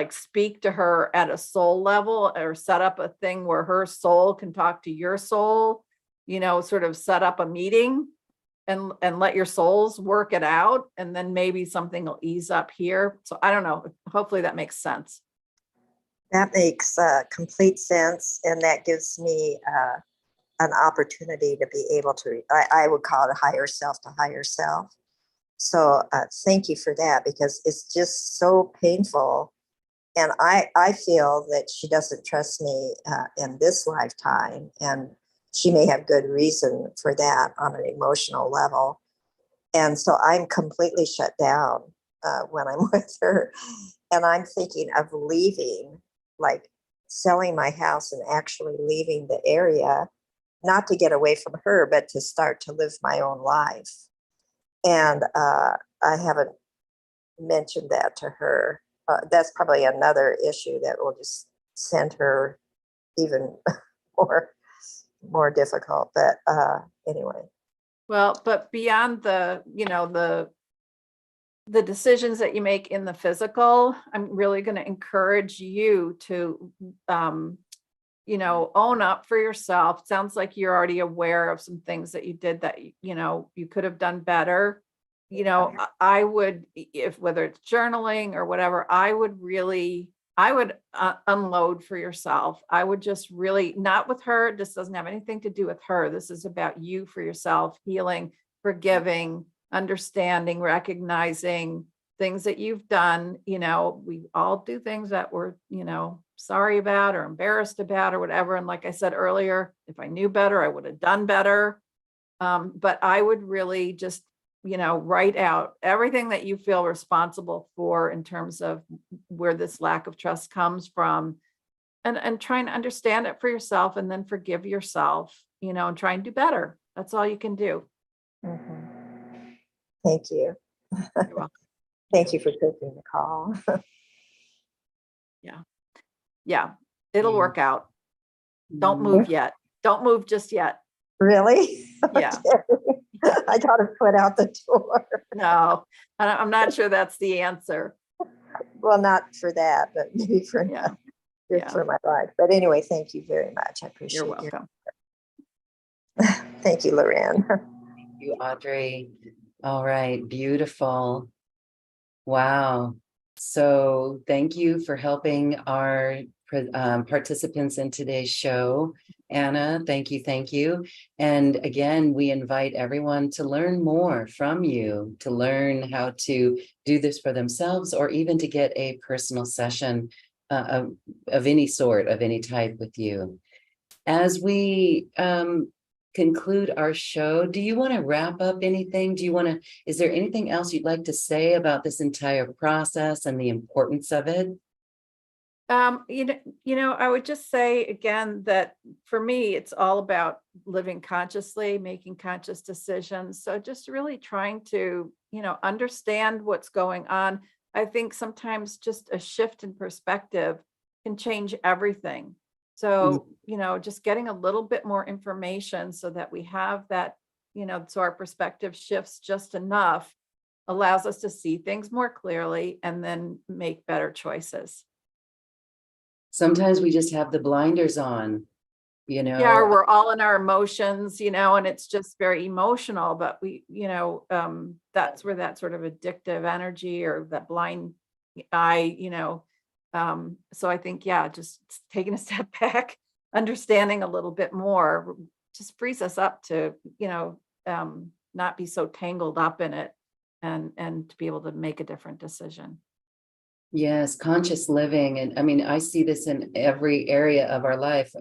speak to her at a soul level, or set up a thing where her soul can talk to your soul, sort of set up a meeting and let your souls work it out. And then maybe something will ease up here. So I don't know. Hopefully that makes sense. That makes complete sense. And that gives me an opportunity to be able to, I would call it higher self to higher self. So thank you for that, because it's just so painful. And I feel that she doesn't trust me in this lifetime. And she may have good reason for that on an emotional level. And so I'm completely shut down when I'm with her. And I'm thinking of leaving, selling my house and actually leaving the area, not to get away from her, but to start to live my own life. And I haven't mentioned that to her. That's probably another issue that will just send her even more difficult. But anyway. Well, but beyond the decisions that you make in the physical, I'm really going to encourage you to, own up for yourself. Sounds like you're already aware of some things that you did that, you could have done better. I would, whether it's journaling or whatever, I would really I would unload for yourself. I would just really, not with her. This doesn't have anything to do with her. This is about you for yourself, healing, forgiving, understanding, recognizing things that you've done. We all do things that we're, sorry about or embarrassed about or whatever. And like I said earlier, if I knew better, I would have done better. But I would really just, write out everything that you feel responsible for in terms of where this lack of trust comes from, and try and understand it for yourself, and then forgive yourself, and try and do better. That's all you can do. Mhm. Thank you. You're welcome. Thank you for taking the call. Yeah, it'll Yeah. work out. Don't move yet. Don't move just yet. Really? Yeah. Okay. I got to put out the door. No, I'm not sure that's the answer. Well, not for that, but maybe for Yeah. for my life. But anyway, thank you very much. I appreciate You're your. welcome. Thank you, Loren. Thank you, Audrey. All right, beautiful. Wow. So thank you for helping our participants in today's show. Anna, thank you, thank you. And again, we invite everyone to learn more from you, to learn how to do this for themselves, or even to get a personal session of any sort, of any type with you. As we conclude our show, do you want to wrap up anything? Is there anything else you'd like to say about this entire process and the importance of it? I would just say again that for me, it's all about living consciously, making conscious decisions. So just really trying to, understand what's going on. I think sometimes just a shift in perspective can change everything. So, just getting a little bit more information so that we have that, so our perspective shifts just enough, allows us to see things more clearly and then make better choices. Sometimes we just have the blinders on, Yeah, or we're all in our emotions, and it's just very emotional, but we, that's where that sort of addictive energy or that blind eye, so I think, yeah, just taking a step back, understanding a little bit more just frees us up to, not be so tangled up in it, and to be able to make a different decision. Yes, conscious living. And I mean, I see this in every area of our life,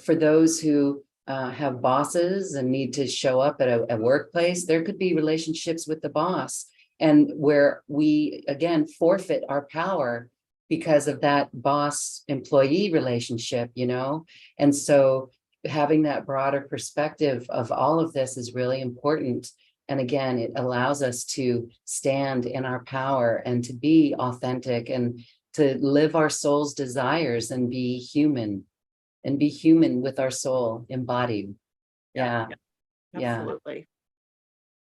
for those who have bosses and need to show up at a workplace, there could be relationships with the boss, and where we, again, forfeit our power because of that boss employee relationship, and so having that broader perspective of all of this is really important. And again, it allows us to stand in our power and to be authentic and to live our soul's desires and be human with our soul embodied. Yeah. Absolutely.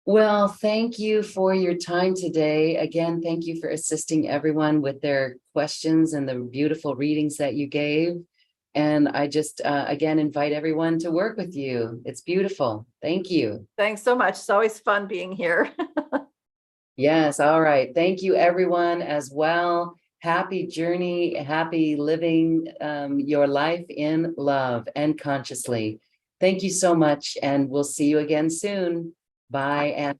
Well, thank you for your time today. Again, thank you for assisting everyone with their questions and the beautiful readings that you gave. And I just, again, invite everyone to work with you. It's beautiful. Thank you. Thanks so much. It's always fun being here. Yes. All right. Thank you, everyone, as well. Happy journey, happy living your life in love and consciously. Thank you so much. And we'll see you again soon. Bye. And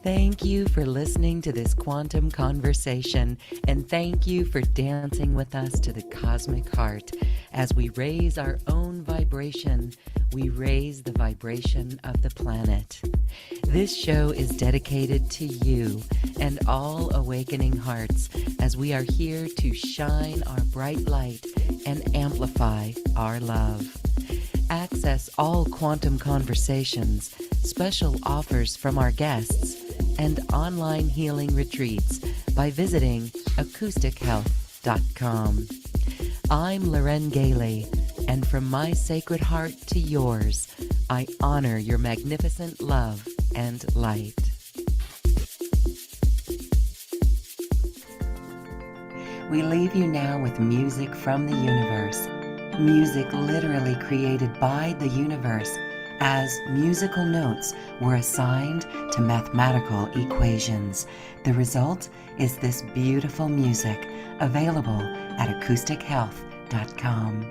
Thank you for listening to this quantum conversation, and thank you for dancing with us to the cosmic heart. As we raise our own vibration, we raise the vibration of the planet. This show is dedicated to you and all awakening hearts, as we are here to shine our bright light and amplify our love. Access all quantum conversations, special offers from our guests, and online healing retreats by visiting acoustichealth.com. I'm Loren Galey, and from my sacred heart to yours, I honor your magnificent love and light. We leave you now with music from the universe. Music literally created by the universe as musical notes were assigned to mathematical equations. The result is this beautiful music available at acoustichealth.com.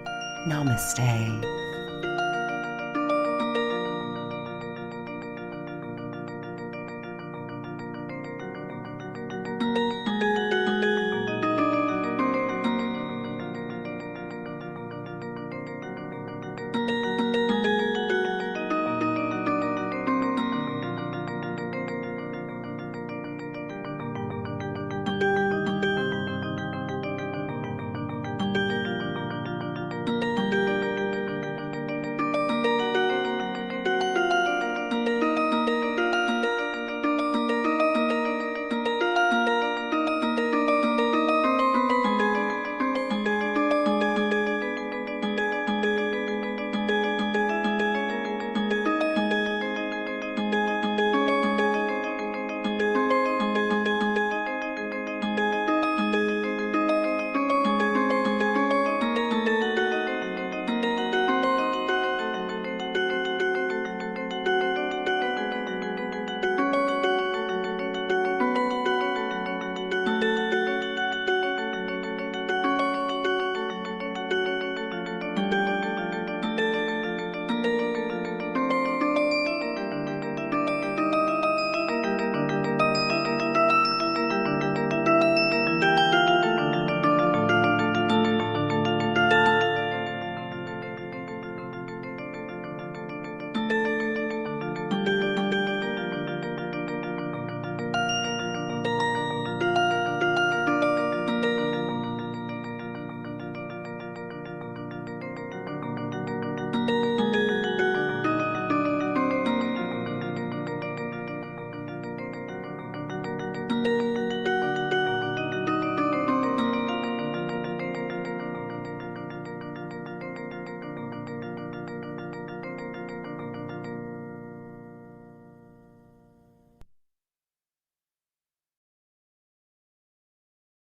Namaste.